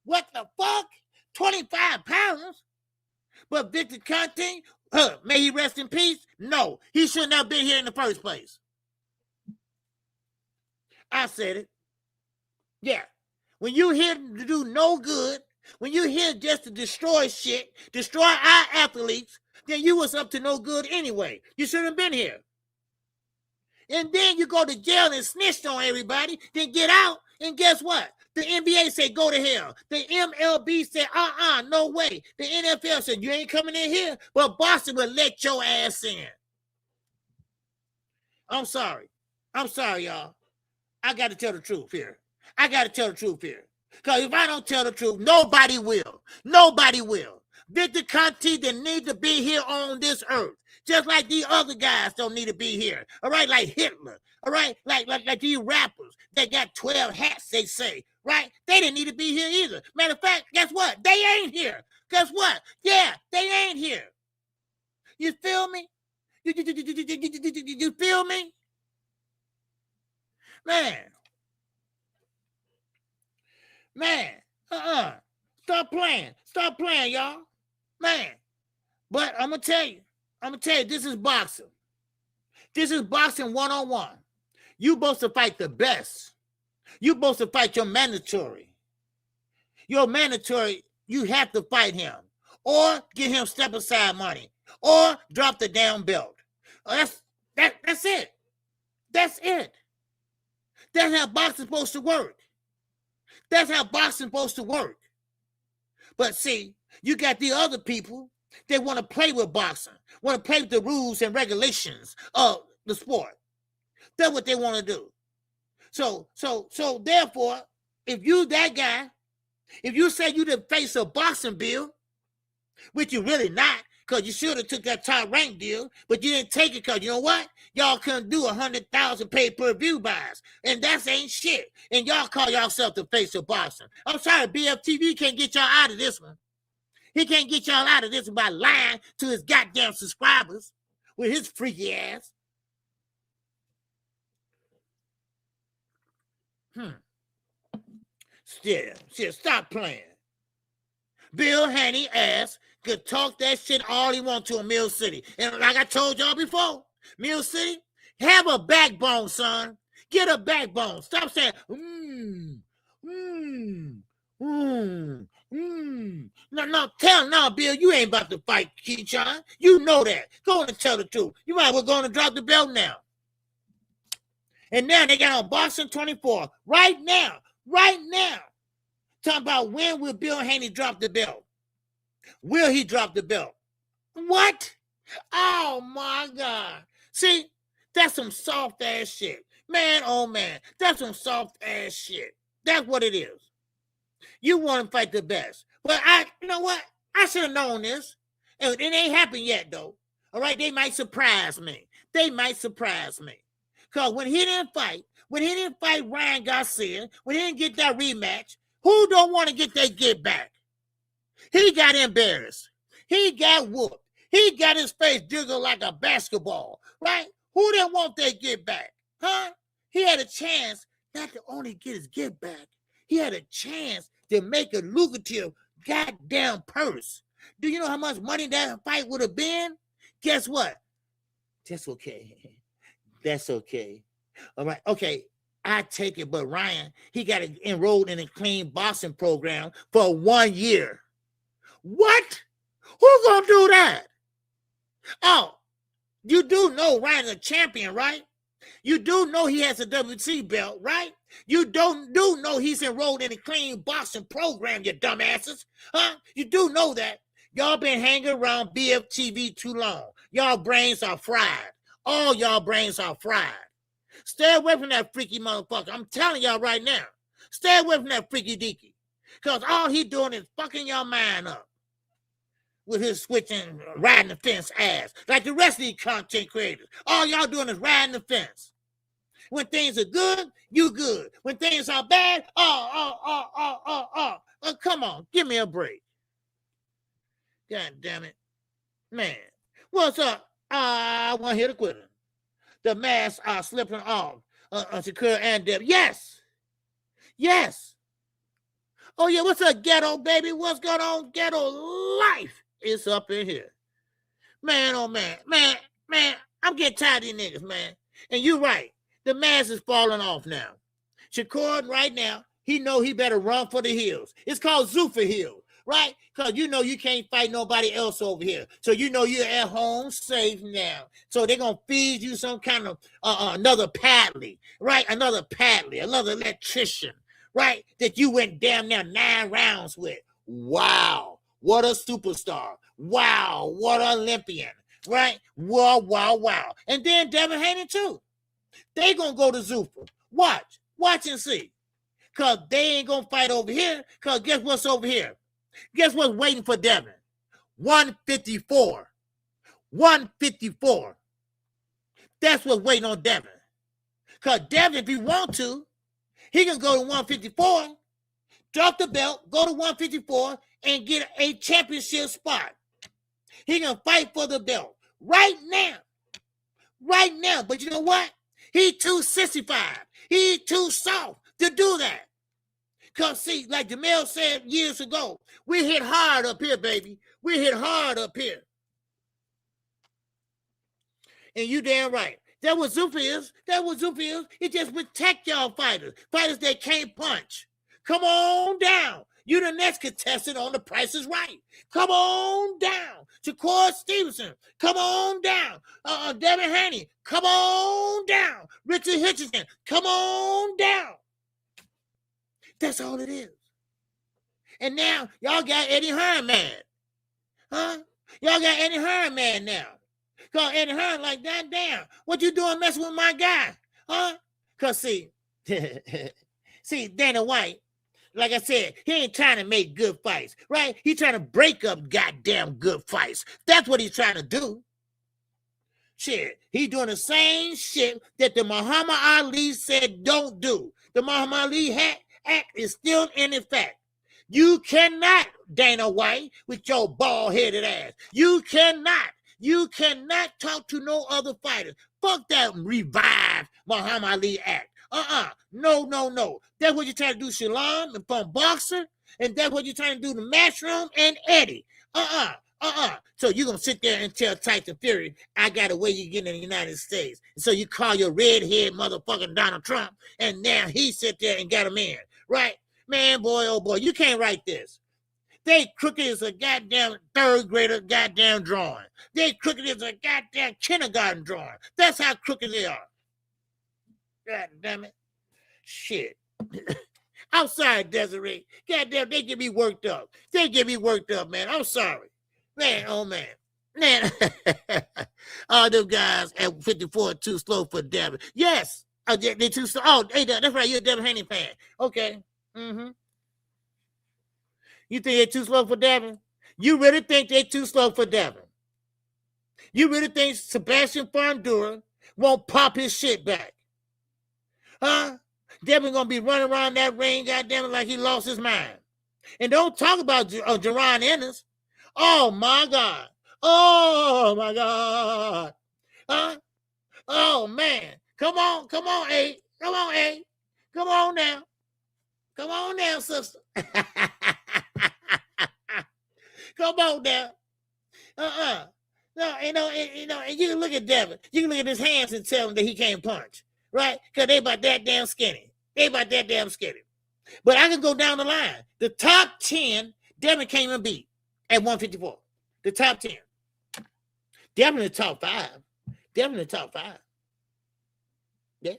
What the fuck? 25 pounds? But Victor Conte, may he rest in peace? No, he shouldn't have been here in the first place. I said it. Yeah. When you here to do no good, when you here just to destroy shit, destroy our athletes, then you was up to no good anyway. You shouldn't have been here. And then you go to jail and snitched on everybody, then get out, and guess what? The NBA said, go to hell. The MLB said, no way. The NFL said, you ain't coming in here, but Boston will let your ass in. I'm sorry, y'all. I got to tell the truth here. Because if I don't tell the truth, nobody will. Victor Conte didn't need to be here on this earth. Just like these other guys don't need to be here. All right, like Hitler. All right, like these rappers that got 12 hats, they say. Right? They didn't need to be here either. Matter of fact, guess what? They ain't here. Guess what? Yeah, they ain't here. You feel me? You feel me? Man. Stop playing, y'all. Man. But I'm gonna tell you, this is boxing. This is boxing one-on-one. You supposed to fight the best. You supposed to fight your mandatory. Your mandatory, you have to fight him. Or get him step aside money. Or drop the damn belt. That's it. That's it. That's how boxing's supposed to work. But see, you got the other people that want to play with boxing, want to play with the rules and regulations of the sport. That's what they want to do. So therefore, if you that guy, if you say you didn't face a boxing bill, which you really not, because you should have took that top rank deal, but you didn't take it because you know what? Y'all couldn't do 100,000 pay-per-view buys, and that ain't shit. And y'all call yourself the face of boxing. I'm sorry, BFTV can't get y'all out of this one. He can't get y'all out of this by lying to his goddamn subscribers with his freaky ass. Still, stop playing. Bill Haney ass could talk that shit all he wants to in Mill City. And like I told y'all before, Mill City, have a backbone, son. Get a backbone. Stop saying, No, Bill, you ain't about to fight Keyshawn. You know that. Go on and tell the truth. You might as well go on and drop the belt now. And now they got on Boxing 24. Right now. Talking about when will Bill Haney drop the belt? Will he drop the belt? What? Oh, my God. See, that's some soft-ass shit. Man, oh, man. That's some soft-ass shit. That's what it is. You want to fight the best. But you know what? I should have known this. It ain't happened yet, though. All right? They might surprise me. Because Because when he didn't fight Ryan Garcia, when he didn't get that rematch, who don't want to get their get back? He got embarrassed. He got whooped. He got his face jiggled like a basketball, right? Who didn't want their get back? Huh? He had a chance not to only get his get back, he had a chance to make a lucrative goddamn purse. Do you know how much money that fight would have been? Guess what? That's okay. That's okay. All right. Okay. I take it, but Ryan, he got enrolled in a clean boxing program for 1 year. What? Who gonna do that? Oh, you do know Ryan's a champion, right? You do know he has a WC belt, right? You do know he's enrolled in a clean boxing program, you dumbasses. Huh? You do know that. Y'all been hanging around BFTV too long. Y'all brains are fried. All y'all brains are fried. Stay away from that freaky motherfucker. I'm telling y'all right now. Stay away from that freaky deaky. Because all he doing is fucking your mind up with his switching, riding the fence ass. Like the rest of these content creators. All y'all doing is riding the fence. When things are good, you good. When things are bad, come on, give me a break. God damn it. Man, what's up? I want to hear the quitter. The masks are slipping off. Shakur and Deb. Yes. Yes. Oh, yeah, what's up, ghetto, baby? What's going on, ghetto life? It's up in here. Man, oh, man. Man, I'm getting tired of these niggas, man. And you're right. The mask is falling off now. Shakur, right now, he know he better run for the hills. It's called Zuffa Hill, right? Because you know you can't fight nobody else over here. So you know you're at home safe now. So they're going to feed you some kind of another Padley, right? Another Padley, another electrician, right? That you went damn near 9 rounds with. Wow. What a superstar. Wow. What an Olympian, right? Wow, wow, wow. And then Devin Haney too. They going to go to Zuffa. Watch and see. Because they ain't going to fight over here. Because guess what's over here? Guess what's waiting for Devin? 154. 154. That's what's waiting on Devin. Because Devin, if he want to, he can go to 154, drop the belt, go to 154, and get a championship spot. He can fight for the belt right now. Right now. But you know what? He too sissified. He too soft to do that. Because, see, like Jamel said years ago, we hit hard up here, baby. We hit hard up here. And you damn right. That what Zuffa is. That what Zuffa is. It just protect y'all fighters. Fighters that can't punch. Come on down. You the next contestant on The Price is Right. Come on down. Shakur Stevenson. Come on down. Devin Haney. Come on down. Richard Hitchison. Come on down. That's all it is. And now y'all got Eddie Hearn mad. Huh? Y'all got Eddie Hearn mad now. Because Eddie Hearn like, God damn, what you doing messing with my guy? Huh? Because see, Dana White, like I said, he ain't trying to make good fights, right? He's trying to break up goddamn good fights. That's what he's trying to do. Shit, he's doing the same shit that the Muhammad Ali said don't do. The Muhammad Ali Act is still in effect. You cannot, Dana White, with your bald-headed ass. You cannot talk to no other fighters. Fuck that revived Muhammad Ali Act. No. That's what you're trying to do, Shalom, and from Boxer, and that's what you're trying to do to Matchroom and Eddie. So you're going to sit there and tell Tyson Fury, I got a way you get in the United States. And so you call your redhead motherfucking Donald Trump, and now he sit there and got him in, right? Man, boy, oh boy, you can't write this. They crooked as a goddamn third grader goddamn drawing. They crooked as a goddamn kindergarten drawing. That's how crooked they are. God damn it. Shit. I'm sorry, Desiree. Goddamn, they get me worked up. Man. I'm sorry. Man, oh man. Man. All them guys at 54 are too slow for Devin. Yes. They're too slow. Oh, hey, that's right. You're a Devin Haney fan. Okay. Mm-hmm. You think they're too slow for Devin? You really think they're too slow for Devin? You really think Sebastian Fondura won't pop his shit back? Devin gonna be running around that ring, goddamn it, like he lost his mind. And don't talk about Jerron Ennis. Oh my God. Oh my God. Huh? Oh man. Come on, A. Come on, A. Come on now. Come on now, sister. Come on now. No, and you can look at Devin. You can look at his hands and tell him that he can't punch, right? Because they about that damn skinny. But I can go down the line. The top 10, Devin came and beat at 154. The top 10. Devin in the top 5. Yeah.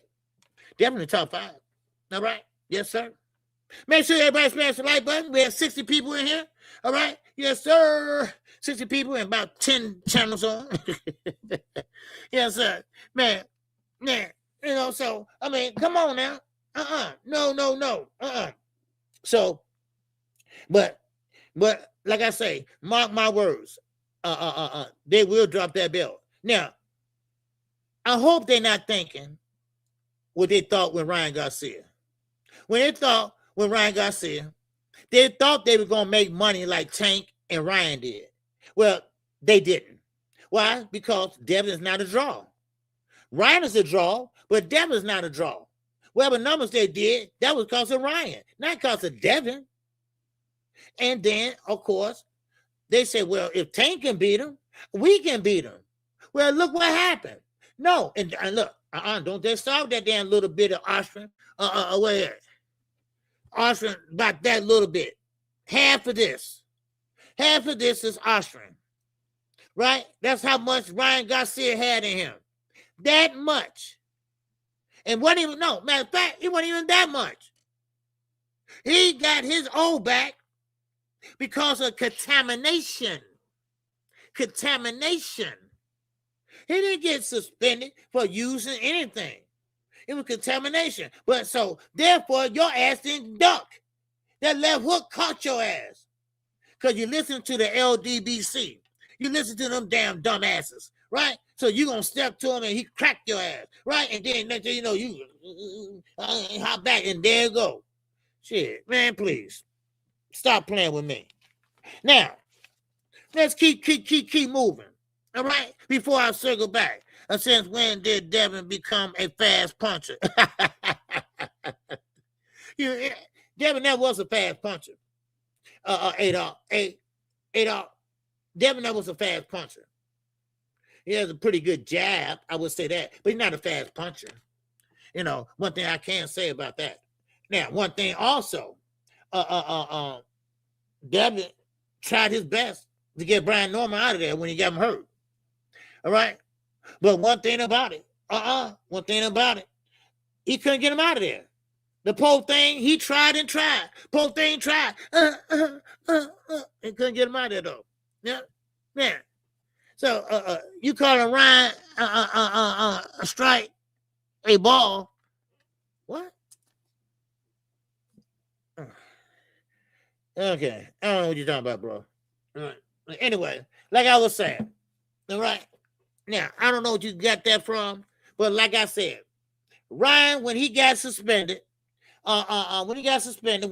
Devin in the top 5. All right? Yes, sir. Make sure everybody smash the like button. We have 60 people in here. All right? Yes, sir. 60 people and about 10 channels on. Yes, sir. Man. So, I mean, come on now. No. So, but like I say, mark my words. They will drop that belt. Now, I hope they're not thinking what they thought with Ryan Garcia. When Ryan Garcia, they thought they were going to make money like Tank and Ryan did. Well, they didn't. Why? Because Devin is not a draw. Ryan is a draw, but Devin is not a draw. Whatever numbers they did, that was because of Ryan, not because of Devin. And then, of course, they said, well, if Tank can beat him, we can beat him. Well, look what happened. No, and look, don't just start that damn little bit of Austrian. Where? Austrian, about that little bit. Half of this is Austrian. Right? That's how much Ryan Garcia had in him. That much. And matter of fact, it wasn't even that much. He got his O back because of contamination. He didn't get suspended for using anything. It was contamination. But so, therefore, your ass didn't duck. That left hook caught your ass. Because you listen to the LDBC. You listen to them damn dumbasses, right? So you're going to step to him and he cracked your ass, right? And then next thing you know, you hop back and there you go. Shit, man, please. Stop playing with me. Now, let's keep moving, all right? Before I circle back. Since when did Devin become a fast puncher? Devin never was a fast puncher. Adolf. Devin never was a fast puncher. He has a pretty good jab, I would say that, but he's not a fast puncher. One thing I can say about that. Now, one thing also, Devin tried his best to get Brian Norman out of there when he got him hurt. All right? But one thing about it, he couldn't get him out of there. The pole thing, he tried and tried. Pole thing tried. He couldn't get him out of there, though. Yeah. So, you calling Ryan a strike, a ball. What? Okay. I don't know what you're talking about, bro. All right. Anyway, like I was saying, all right? Now, I don't know what you got that from, but like I said, Ryan, when he got suspended, when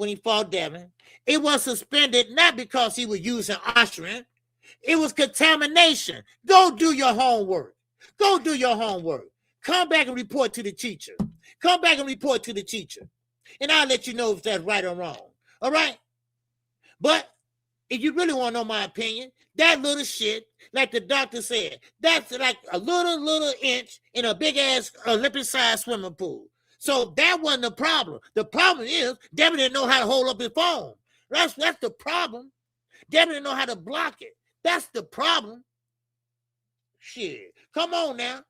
he fought Devin, it was suspended not because he was using Austrian. It was contamination. Go do your homework. Come back and report to the teacher. And I'll let you know if that's right or wrong. All right? But if you really want to know my opinion, that little shit, like the doctor said, that's like a little inch in a big-ass Olympic-sized swimming pool. So that wasn't the problem. The problem is Devin didn't know how to hold up his phone. That's the problem. Devin didn't know how to block it. That's the problem. Shit. Come on now.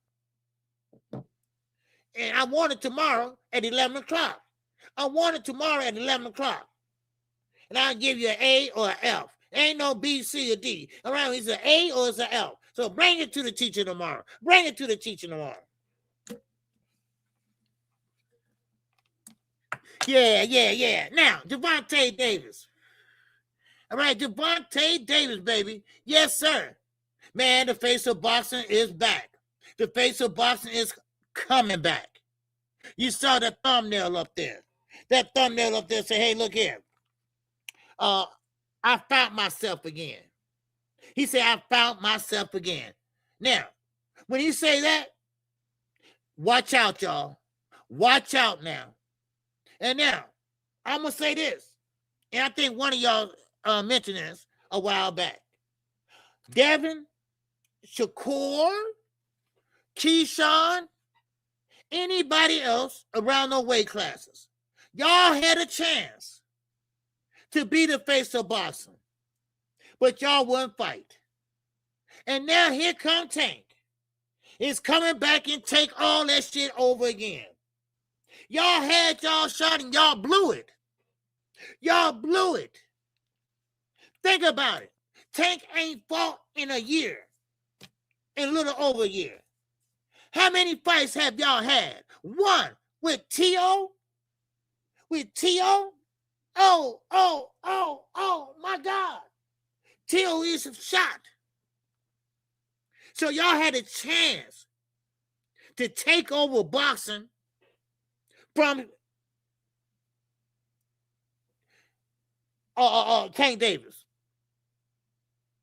And I want it tomorrow at 11 o'clock. And I'll give you an A or an F. Ain't no B, C, or D. All right, it's an A or it's an F. So bring it to the teacher tomorrow. Yeah. Now, Gervonta Davis. All right, Gervonta Davis, baby. Yes, sir. Man, the face of boxing is back. The face of boxing is coming back. You saw that thumbnail up there. That thumbnail up there say, hey, look here. I found myself again. He said, I found myself again. Now, when you say that, watch out, y'all. Watch out now. And now, I'm going to say this. And I think one of y'all mentioned this a while back. Devin, Shakur, Keyshawn, anybody else around the weight classes, y'all had a chance to be the face of boxing, but y'all wouldn't fight. And now here come Tank. He's coming back and take all that shit over again. Y'all had y'all shot and y'all blew it. Y'all blew it. Think about it. Tank ain't fought in a year, in a little over a year. How many fights have y'all had? One with T.O.? With T.O.? Oh, my God. T.O. is shot. So y'all had a chance to take over boxing from Tank Davis.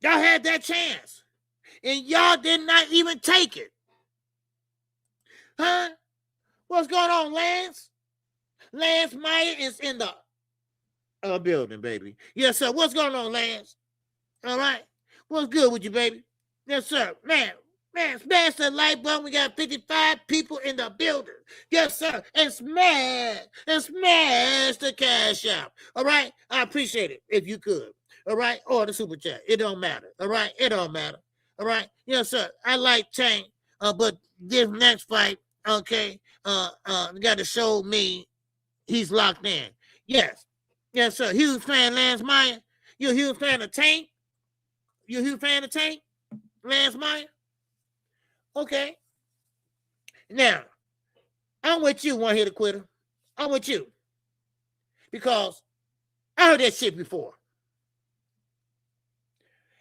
Y'all had that chance. And y'all did not even take it. Huh? What's going on, Lance? Lance Meyer is in the building, baby. Yes, sir. What's going on, Lance? All right. What's good with you, baby? Yes, sir. Man, smash the like button. We got 55 people in the building. Yes, sir. And smash the cash out. All right? I appreciate it if you could. All right? Or the super chat. It don't matter. All right? It don't matter. All right? Yes, sir. I like Tank, but this next fight, okay, you got to show me he's locked in. Yes. Yes, sir. Huge fan, Lance Meyer. You a huge fan of Tank? You a huge fan of Tank, Lance Meyer? Okay. Now, I'm with you, one hitter quitter. I'm with you. Because I heard that shit before.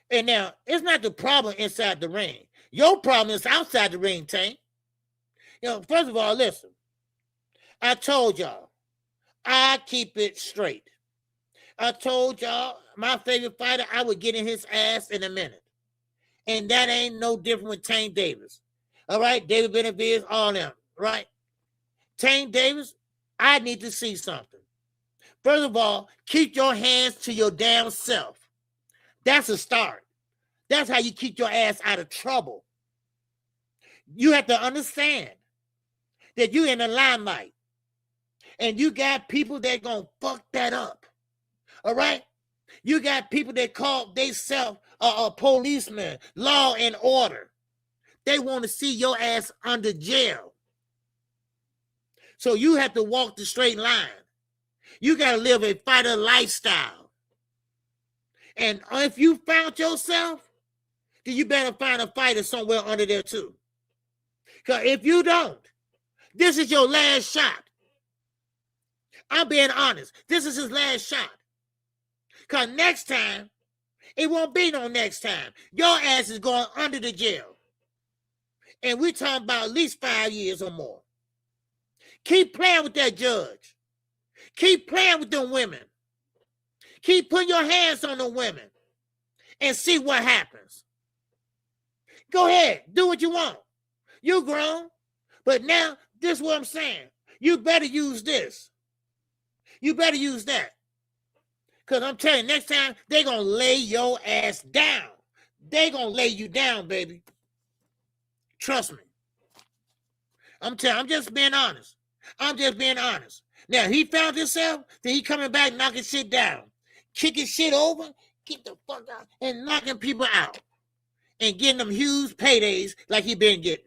And now, it's not the problem inside the ring. Your problem is outside the ring, Tank. You know, first of all, listen. I told y'all, I keep it straight. I told y'all, my favorite fighter, I would get in his ass in a minute. And that ain't no different with Tank Davis. All right? David Benavidez, all them, right? Tank Davis, I need to see something. First of all, keep your hands to your damn self. That's a start. That's how you keep your ass out of trouble. You have to understand that you're in the limelight. And you got people that gonna fuck that up. All right? You got people that call themselves a policeman, law and order. They want to see your ass under jail. So you have to walk the straight line. You got to live a fighter lifestyle. And if you found yourself, then you better find a fighter somewhere under there too. Because if you don't, this is your last shot. I'm being honest. This is his last shot. Because next time, it won't be no next time. Your ass is going under the jail. And we're talking about at least 5 years or more. Keep playing with that judge. Keep playing with them women. Keep putting your hands on the women and see what happens. Go ahead. Do what you want. You grown. But now, this is what I'm saying. You better use this. You better use that. Because I'm telling you, next time, they're going to lay your ass down. They're going to lay you down, baby. Trust me. I'm just being honest. I'm just being honest. Now, he found himself, then he coming back knocking shit down. Kicking shit over, get the fuck out, and knocking people out. And getting them huge paydays like he been getting.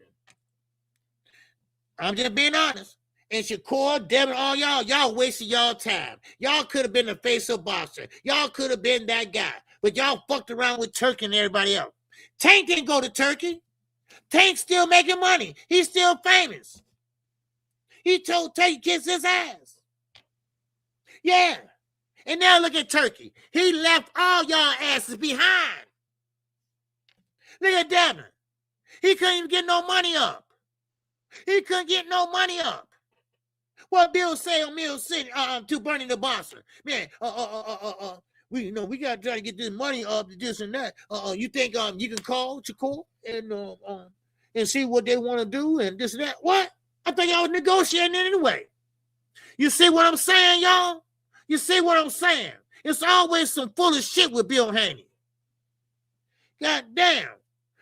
I'm just being honest. And Shakur, Devin, all y'all wasted y'all time. Y'all could have been the face of boxing. Y'all could have been that guy. But y'all fucked around with Turki and everybody else. Tank didn't go to Turki. Tank's still making money. He's still famous. He told Tank kiss his ass. Yeah. And now look at Turki. He left all y'all asses behind. Look at Devin. He couldn't even get no money up. He couldn't get no money up. What Bill say on Mill City to Bernie the Boxer? Man, we we gotta try to get this money up to this and that. You think you can call Shakur and see what they want to do and this and that? What? I think y'all was negotiating it anyway. You see what I'm saying, y'all? You see what I'm saying? It's always some foolish shit with Bill Haney. God damn.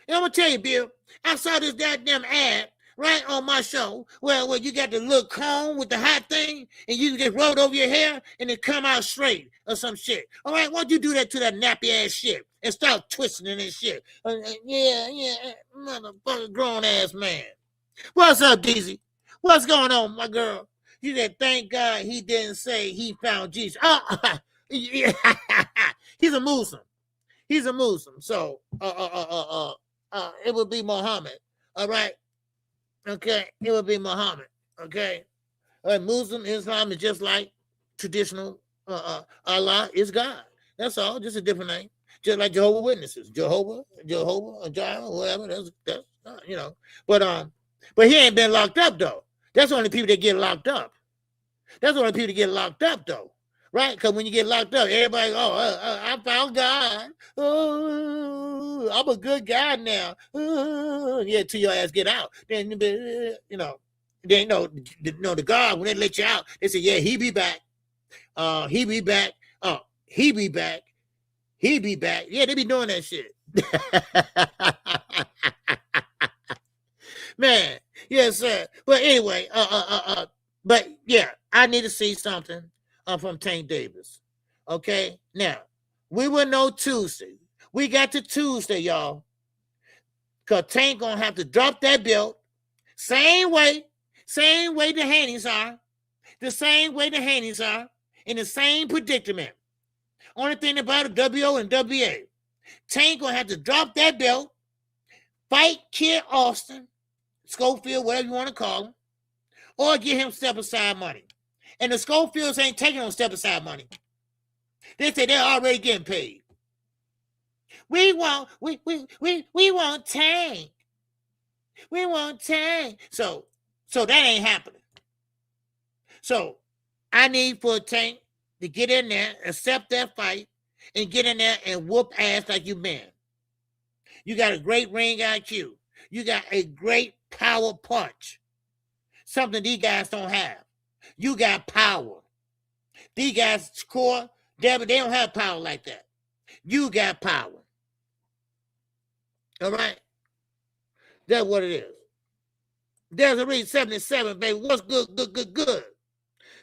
And I'm gonna tell you, Bill, I saw this goddamn ad right on my show where you got the little comb with the hot thing and you just roll it over your hair and it come out straight or some shit. All right, why don't you do that to that nappy ass shit and start twisting in this shit? Yeah, motherfucker grown ass man. What's up, DZ? What's going on, my girl? You said, thank God he didn't say he found Jesus. Oh, yeah. He's a Muslim. He's a Muslim. So, it would be Muhammad. All right. Okay. It would be Muhammad. Okay. Muslim Islam is just like traditional. Allah is God. That's all. Just a different name. Just like Jehovah Witnesses. Jehovah, Jireh, whatever. That's But he ain't been locked up though. That's the only people that get locked up. That's the only people that get locked up though. Right? Because when you get locked up, everybody, I found God. Oh, I'm a good guy now. Yeah, till your ass get out. Then, the God, when they let you out, they say, yeah, he be back. He be back. Oh, he be back. He be back. Yeah, they be doing that shit. Man, yes, sir. But anyway, but yeah, I need to see something from Tank Davis. Okay, now we will know Tuesday. We got to Tuesday, y'all. Cause Tank gonna have to drop that belt. Same way the Haneys are. The same way the Haneys are in the same predicament. Only thing about it, WO and WA. Tank gonna have to drop that belt, fight Kid Austin, Schofield, whatever you want to call him, or get him step aside money. And the Schofields ain't taking on step aside money. They say they're already getting paid. We want Tank. We want Tank. So that ain't happening. So I need for Tank to get in there, accept that fight, and get in there and whoop ass like you man. You got a great ring IQ. You got a great power punch. Something these guys don't have. You got power. These guys score, they don't have power like that. You got power. All right? That's what it is. There's a read 77, baby. What's good?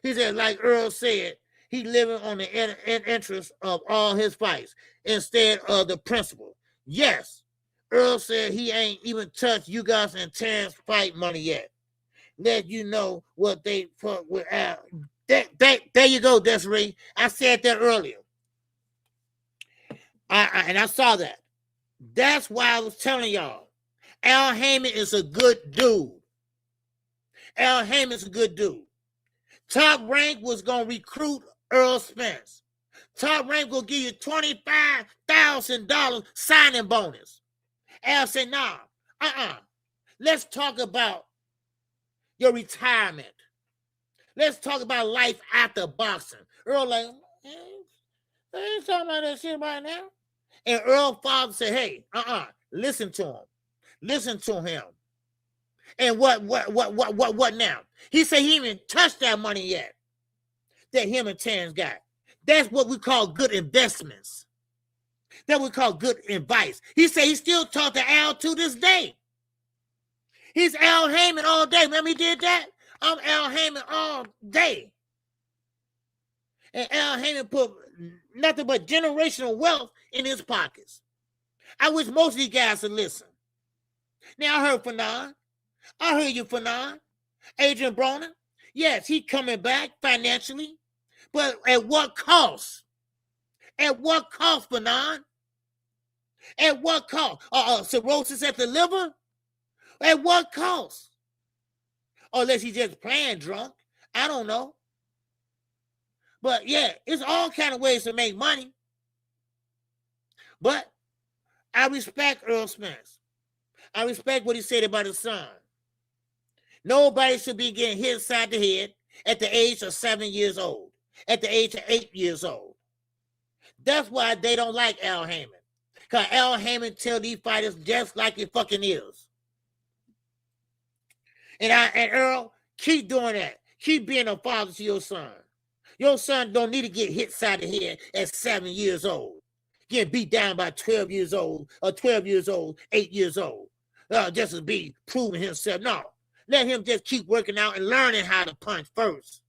He said, like Earl said, he living on the interest of all his fights instead of the principle. Yes, Earl said he ain't even touched you guys and Terrence fight money yet. Let you know what they fuck with. There you go, Desiree. I said that earlier. And I saw that. That's why I was telling y'all. Al Heyman is a good dude. Al Heyman's a good dude. Top Rank was going to recruit Earl Spence. Top Rank will give you $25,000 signing bonus. Al said, nah, let's talk about your retirement. Let's talk about life after boxing. Earl like, I ain't talking about that shit right now. And Earl's father said, hey, listen to him. Listen to him. And what now? He said he even touched that money yet that him and Terrence got. That's what we call good investments. That we call good advice. He said he still talk to Al to this day. He's Al Heyman all day. Remember he did that? I'm Al Heyman all day. And Al Heyman put nothing but generational wealth in his pockets. I wish most of these guys would listen. Now I heard Fanon. I heard you, Fanon. Adrian Broner. Yes, he coming back financially. But at what cost? At what cost, Fanon? At what cost? Cirrhosis at the liver? At what cost? Unless he's just playing drunk. I don't know. But yeah, it's all kind of ways to make money. But I respect Earl Spence. I respect what he said about his son. Nobody should be getting hit inside the head at the age of 7 years old, at the age of 8 years old. That's why they don't like Al Haymon. Because Al Haymon tell these fighters just like it fucking is. And Earl, keep doing that. Keep being a father to your son. Your son don't need to get hit side of the head at 7 years old. Getting beat down by 12 years old, or 12 years old, 8 years old. Just to be proving himself. No. Let him just keep working out and learning how to punch first.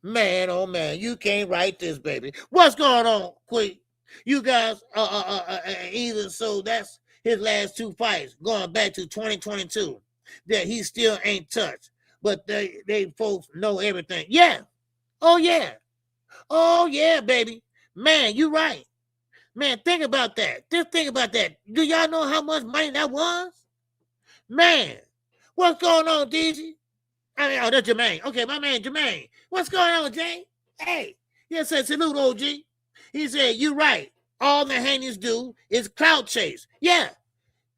Man, oh man, you can't write this, baby. What's going on, Quick? You guys, even so, that's his last 2 fights, going back to 2022, that he still ain't touched. But they folks know everything. Yeah. Oh, yeah. Oh, yeah, baby. Man, you right. Man, think about that. Just think about that. Do y'all know how much money that was? Man, what's going on, DG? I mean, oh, that's Jermaine. Okay, my man Jermaine. What's going on, Jay? Hey, yes, sir, salute, OG. He said, you're right. All the Haneys do is clout chase. Yeah.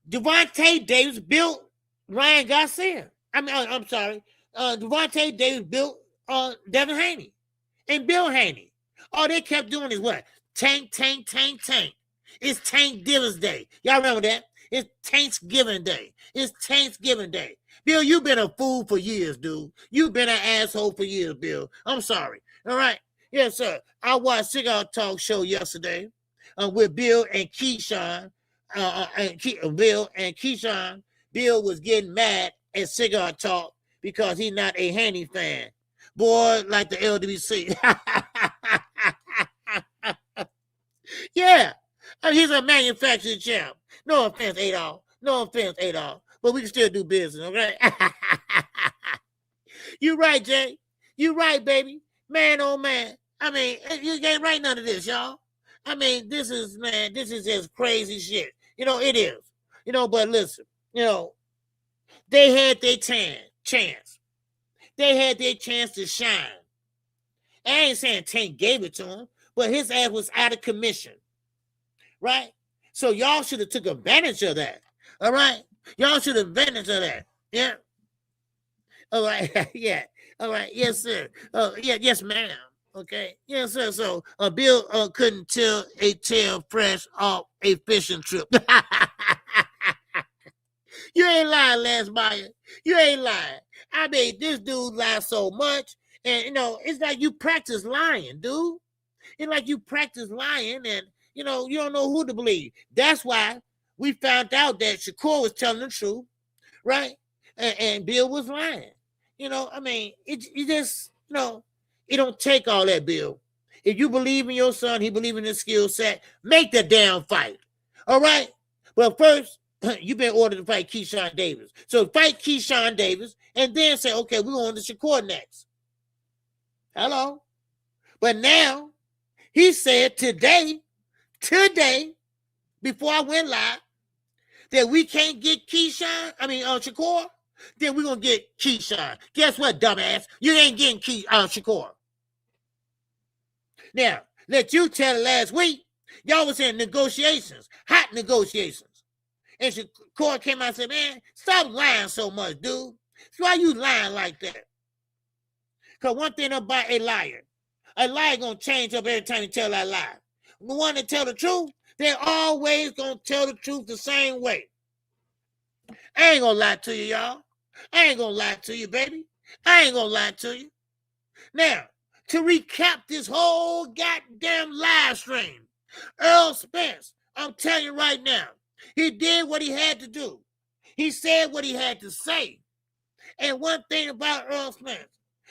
Devontae Davis built Ryan Garcia. I'm sorry. Devontae Davis built Devin Haney and Bill Haney. All they kept doing is what? Tank, tank, tank, tank. It's Tank Divas Day. Y'all remember that? It's Thanksgiving Day. It's Thanksgiving Day. Bill, you've been a fool for years, dude. You've been an asshole for years, Bill. I'm sorry. All right? Yes, sir. I watched Cigar Talk show yesterday with Bill and Keyshawn. Bill and Keyshawn. Bill was getting mad at Cigar Talk because he's not a Haney fan. Boy, like the LWC. Yeah. He's a manufacturing champ. No offense, Adolf. No offense, Adolf. But we can still do business, okay? You right, Jay. You right, baby. Man, oh, man. I mean, you can't write none of this, y'all. I mean, this is just crazy shit. You know, it is. You know, but listen, you know, they had their chance. They had their chance to shine. I ain't saying Tank gave it to him, but his ass was out of commission. Right? So y'all should have took advantage of that. All right? Y'all should have advantage of that. Yeah? All right. Yeah. All right. Yes, sir. Yeah. Yes, ma'am. Okay. Yes, sir. So Bill couldn't tell a tail fresh off a fishing trip. You ain't lying, Lance Meyer. You ain't lying. I mean, this dude lies so much. And, you know, it's like you practice lying, dude. It's like you practice lying and, you know, you don't know who to believe. That's why we found out that Shakur was telling the truth, right? And Bill was lying. You know, I mean, it just, you know, it don't take all that, Bill. If you believe in your son, he believes in his skill set, make the damn fight. All right? Well, first, you've been ordered to fight Keyshawn Davis. So fight Keyshawn Davis and then say, okay, we're going to Shakur next. Hello? But now, he said today, before I went live, that we can't get Shakur, then we're going to get Keyshawn. Guess what, dumbass? You ain't getting Shakur. Now, let you tell it last week, y'all was in negotiations, hot negotiations. And Shakur came out and said, man, stop lying so much, dude. So why you lying like that? Because one thing about a liar going to change up every time you tell that lie. The one that tell the truth, they're always going to tell the truth the same way. I ain't going to lie to you, y'all. I ain't going to lie to you, baby. I ain't going to lie to you. Now, to recap this whole goddamn live stream, Earl Spence, I'm telling you right now, he did what he had to do. He said what he had to say. And one thing about Earl Spence,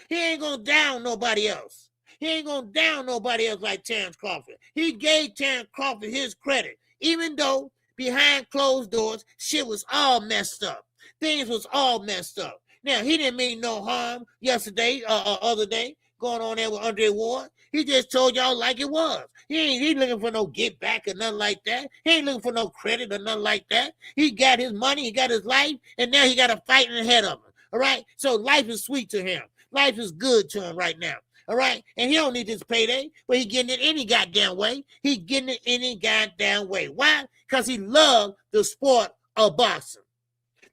he ain't going to down nobody else. He ain't going to down nobody else like Terrence Crawford. He gave Terrence Crawford his credit, even though behind closed doors, shit was all messed up. Things was all messed up. Now, he didn't mean no harm yesterday, other day, going on there with Andre Ward. He just told y'all like it was. He ain't looking for no get back or nothing like that. He ain't looking for no credit or nothing like that. He got his money, he got his life, and now he got a fight in the head of him. All right? So life is sweet to him. Life is good to him right now. All right? And he don't need this payday, but he getting it any goddamn way. He getting it any goddamn way. Why? Because he loved the sport of boxing.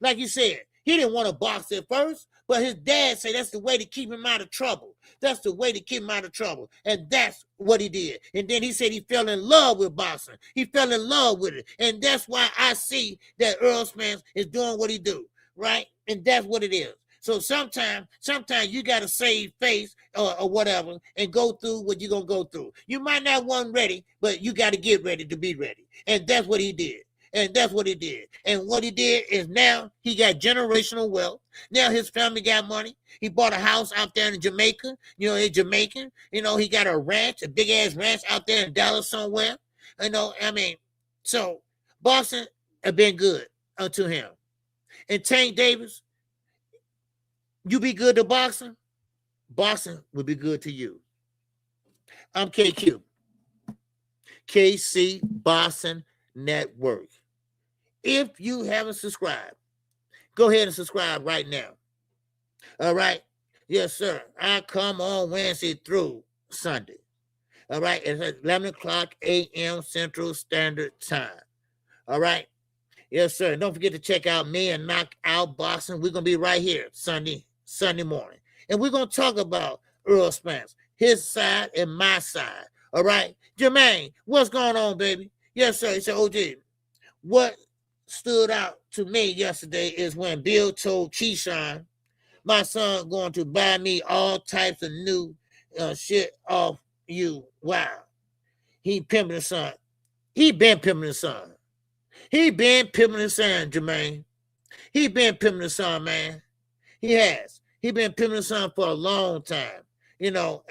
Like you said, he didn't want to box at first, But his dad said that's the way to keep him out of trouble. That's the way to keep him out of trouble. And that's what he did. And then he said he fell in love with boxing. He fell in love with it. And that's why I see that Earl Spence is doing what he do, right? And that's what it is. So sometimes you got to save face or whatever and go through what you're going to go through. You might not want ready, but you got to get ready to be ready. And that's what he did. And that's what he did. And what he did is now he got generational wealth. Now his family got money. He bought a house out there in Jamaica. You know, he's Jamaican. You know, he got a ranch, a big-ass ranch out there in Dallas somewhere. You know, I mean, so boxing have been good unto him. And Tank Davis, you be good to boxing, boxing will be good to you. I'm KQ. KC Boxing Network. If you haven't subscribed, go ahead and subscribe right now. All right? Yes, sir. I come on Wednesday through Sunday. All right? It's at 11 o'clock a.m. Central Standard Time. All right? Yes, sir. Don't forget to check out me and Knockout Boxing. We're going to be right here Sunday morning. And we're going to talk about Earl Spence, his side and my side. All right? Jermaine, what's going on, baby? Yes, sir. He said, OG, what stood out to me yesterday is when Bill told Keyshawn, my son going to buy me all types of new shit off you. Wow. He pimping his son. He been pimping his son. He been pimping his son, Jermaine. He been pimping his son, man. He has. He been pimping his son for a long time, and now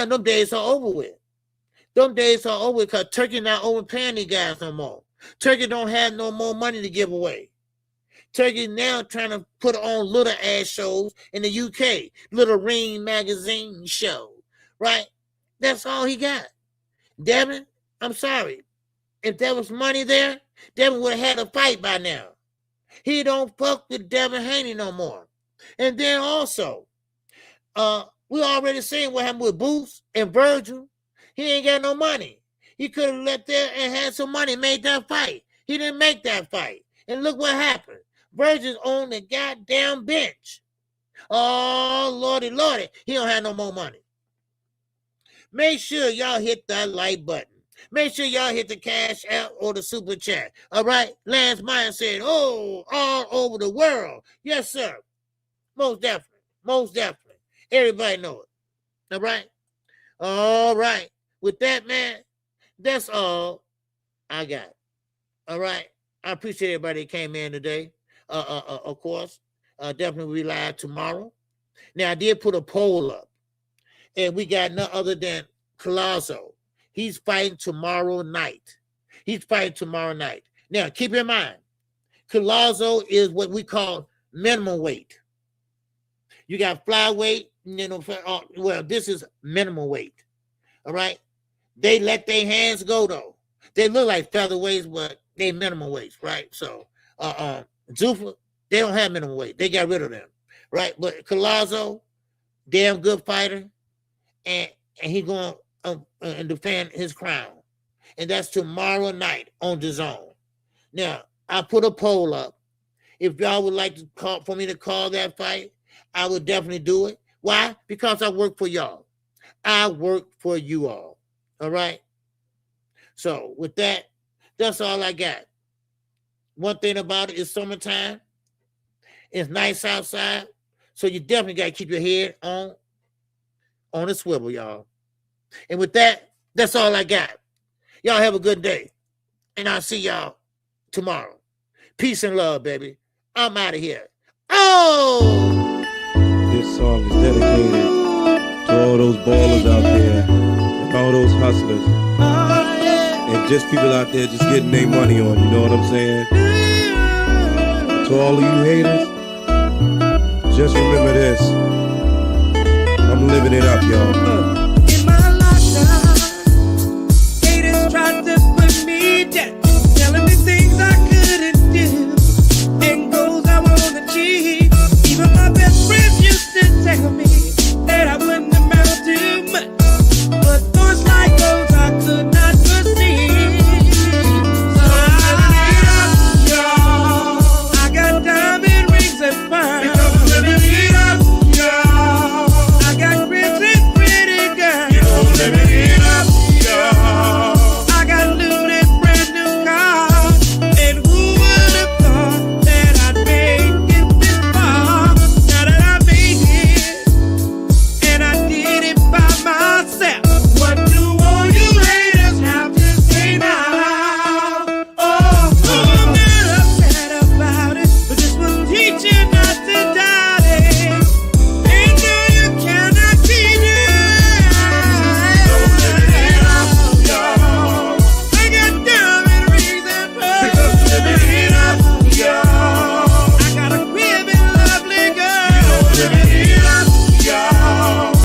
them days are over with. Them days are over because Turki not overpaying these guys no more. Turki don't have no more money to give away. Turki now trying to put on little ass shows in the UK, Little Ring magazine show, right? That's all he got. Devin, I'm sorry. If there was money there, Devin would have had a fight by now. He don't fuck with Devin Haney no more. And then also, we already seen what happened with Boots and Virgil. He ain't got no money. He could have left there and had some money, made that fight. He didn't make that fight. And look what happened. Virgil's on the goddamn bench. Oh, lordy, lordy. He don't have no more money. Make sure y'all hit that like button. Make sure y'all hit the cash out or the super chat. All right? Lance Meyer said, oh, all over the world. Yes, sir. Most definitely. Most definitely. Everybody know it. All right? All right. With that, man, that's all I got. All right? I appreciate everybody that came in today. Of course. Definitely be live tomorrow. Now, I did put a poll up. And we got none other than Colazo. He's fighting tomorrow night. He's fighting tomorrow night. Now, keep in mind, Colazo is what we call minimum weight. You got flyweight, well, this is minimum weight. All right? They let their hands go, though. They look like featherweights, but they minimum weights, right? So, Zuffa, they don't have minimum weight. They got rid of them, right? But Colazo, damn good fighter, and he going and defend his crown. And that's tomorrow night on the Zone. Now, I put a poll up. If y'all would like to call for me to call that fight, I would definitely do it. Why? Because I work for y'all. I work for you all. All right? So, with that, that's all I got. One thing about it is summertime. It's nice outside. So, you definitely got to keep your head on a swivel, y'all. And with that, that's all I got. Y'all have a good day. And I'll see y'all tomorrow. Peace and love, baby. I'm out of here. Oh! This song is dedicated to all those ballers out there and all those hustlers. And just people out there just getting their money on, you know what I'm saying? To all of you haters, just remember this. I'm living it up, y'all.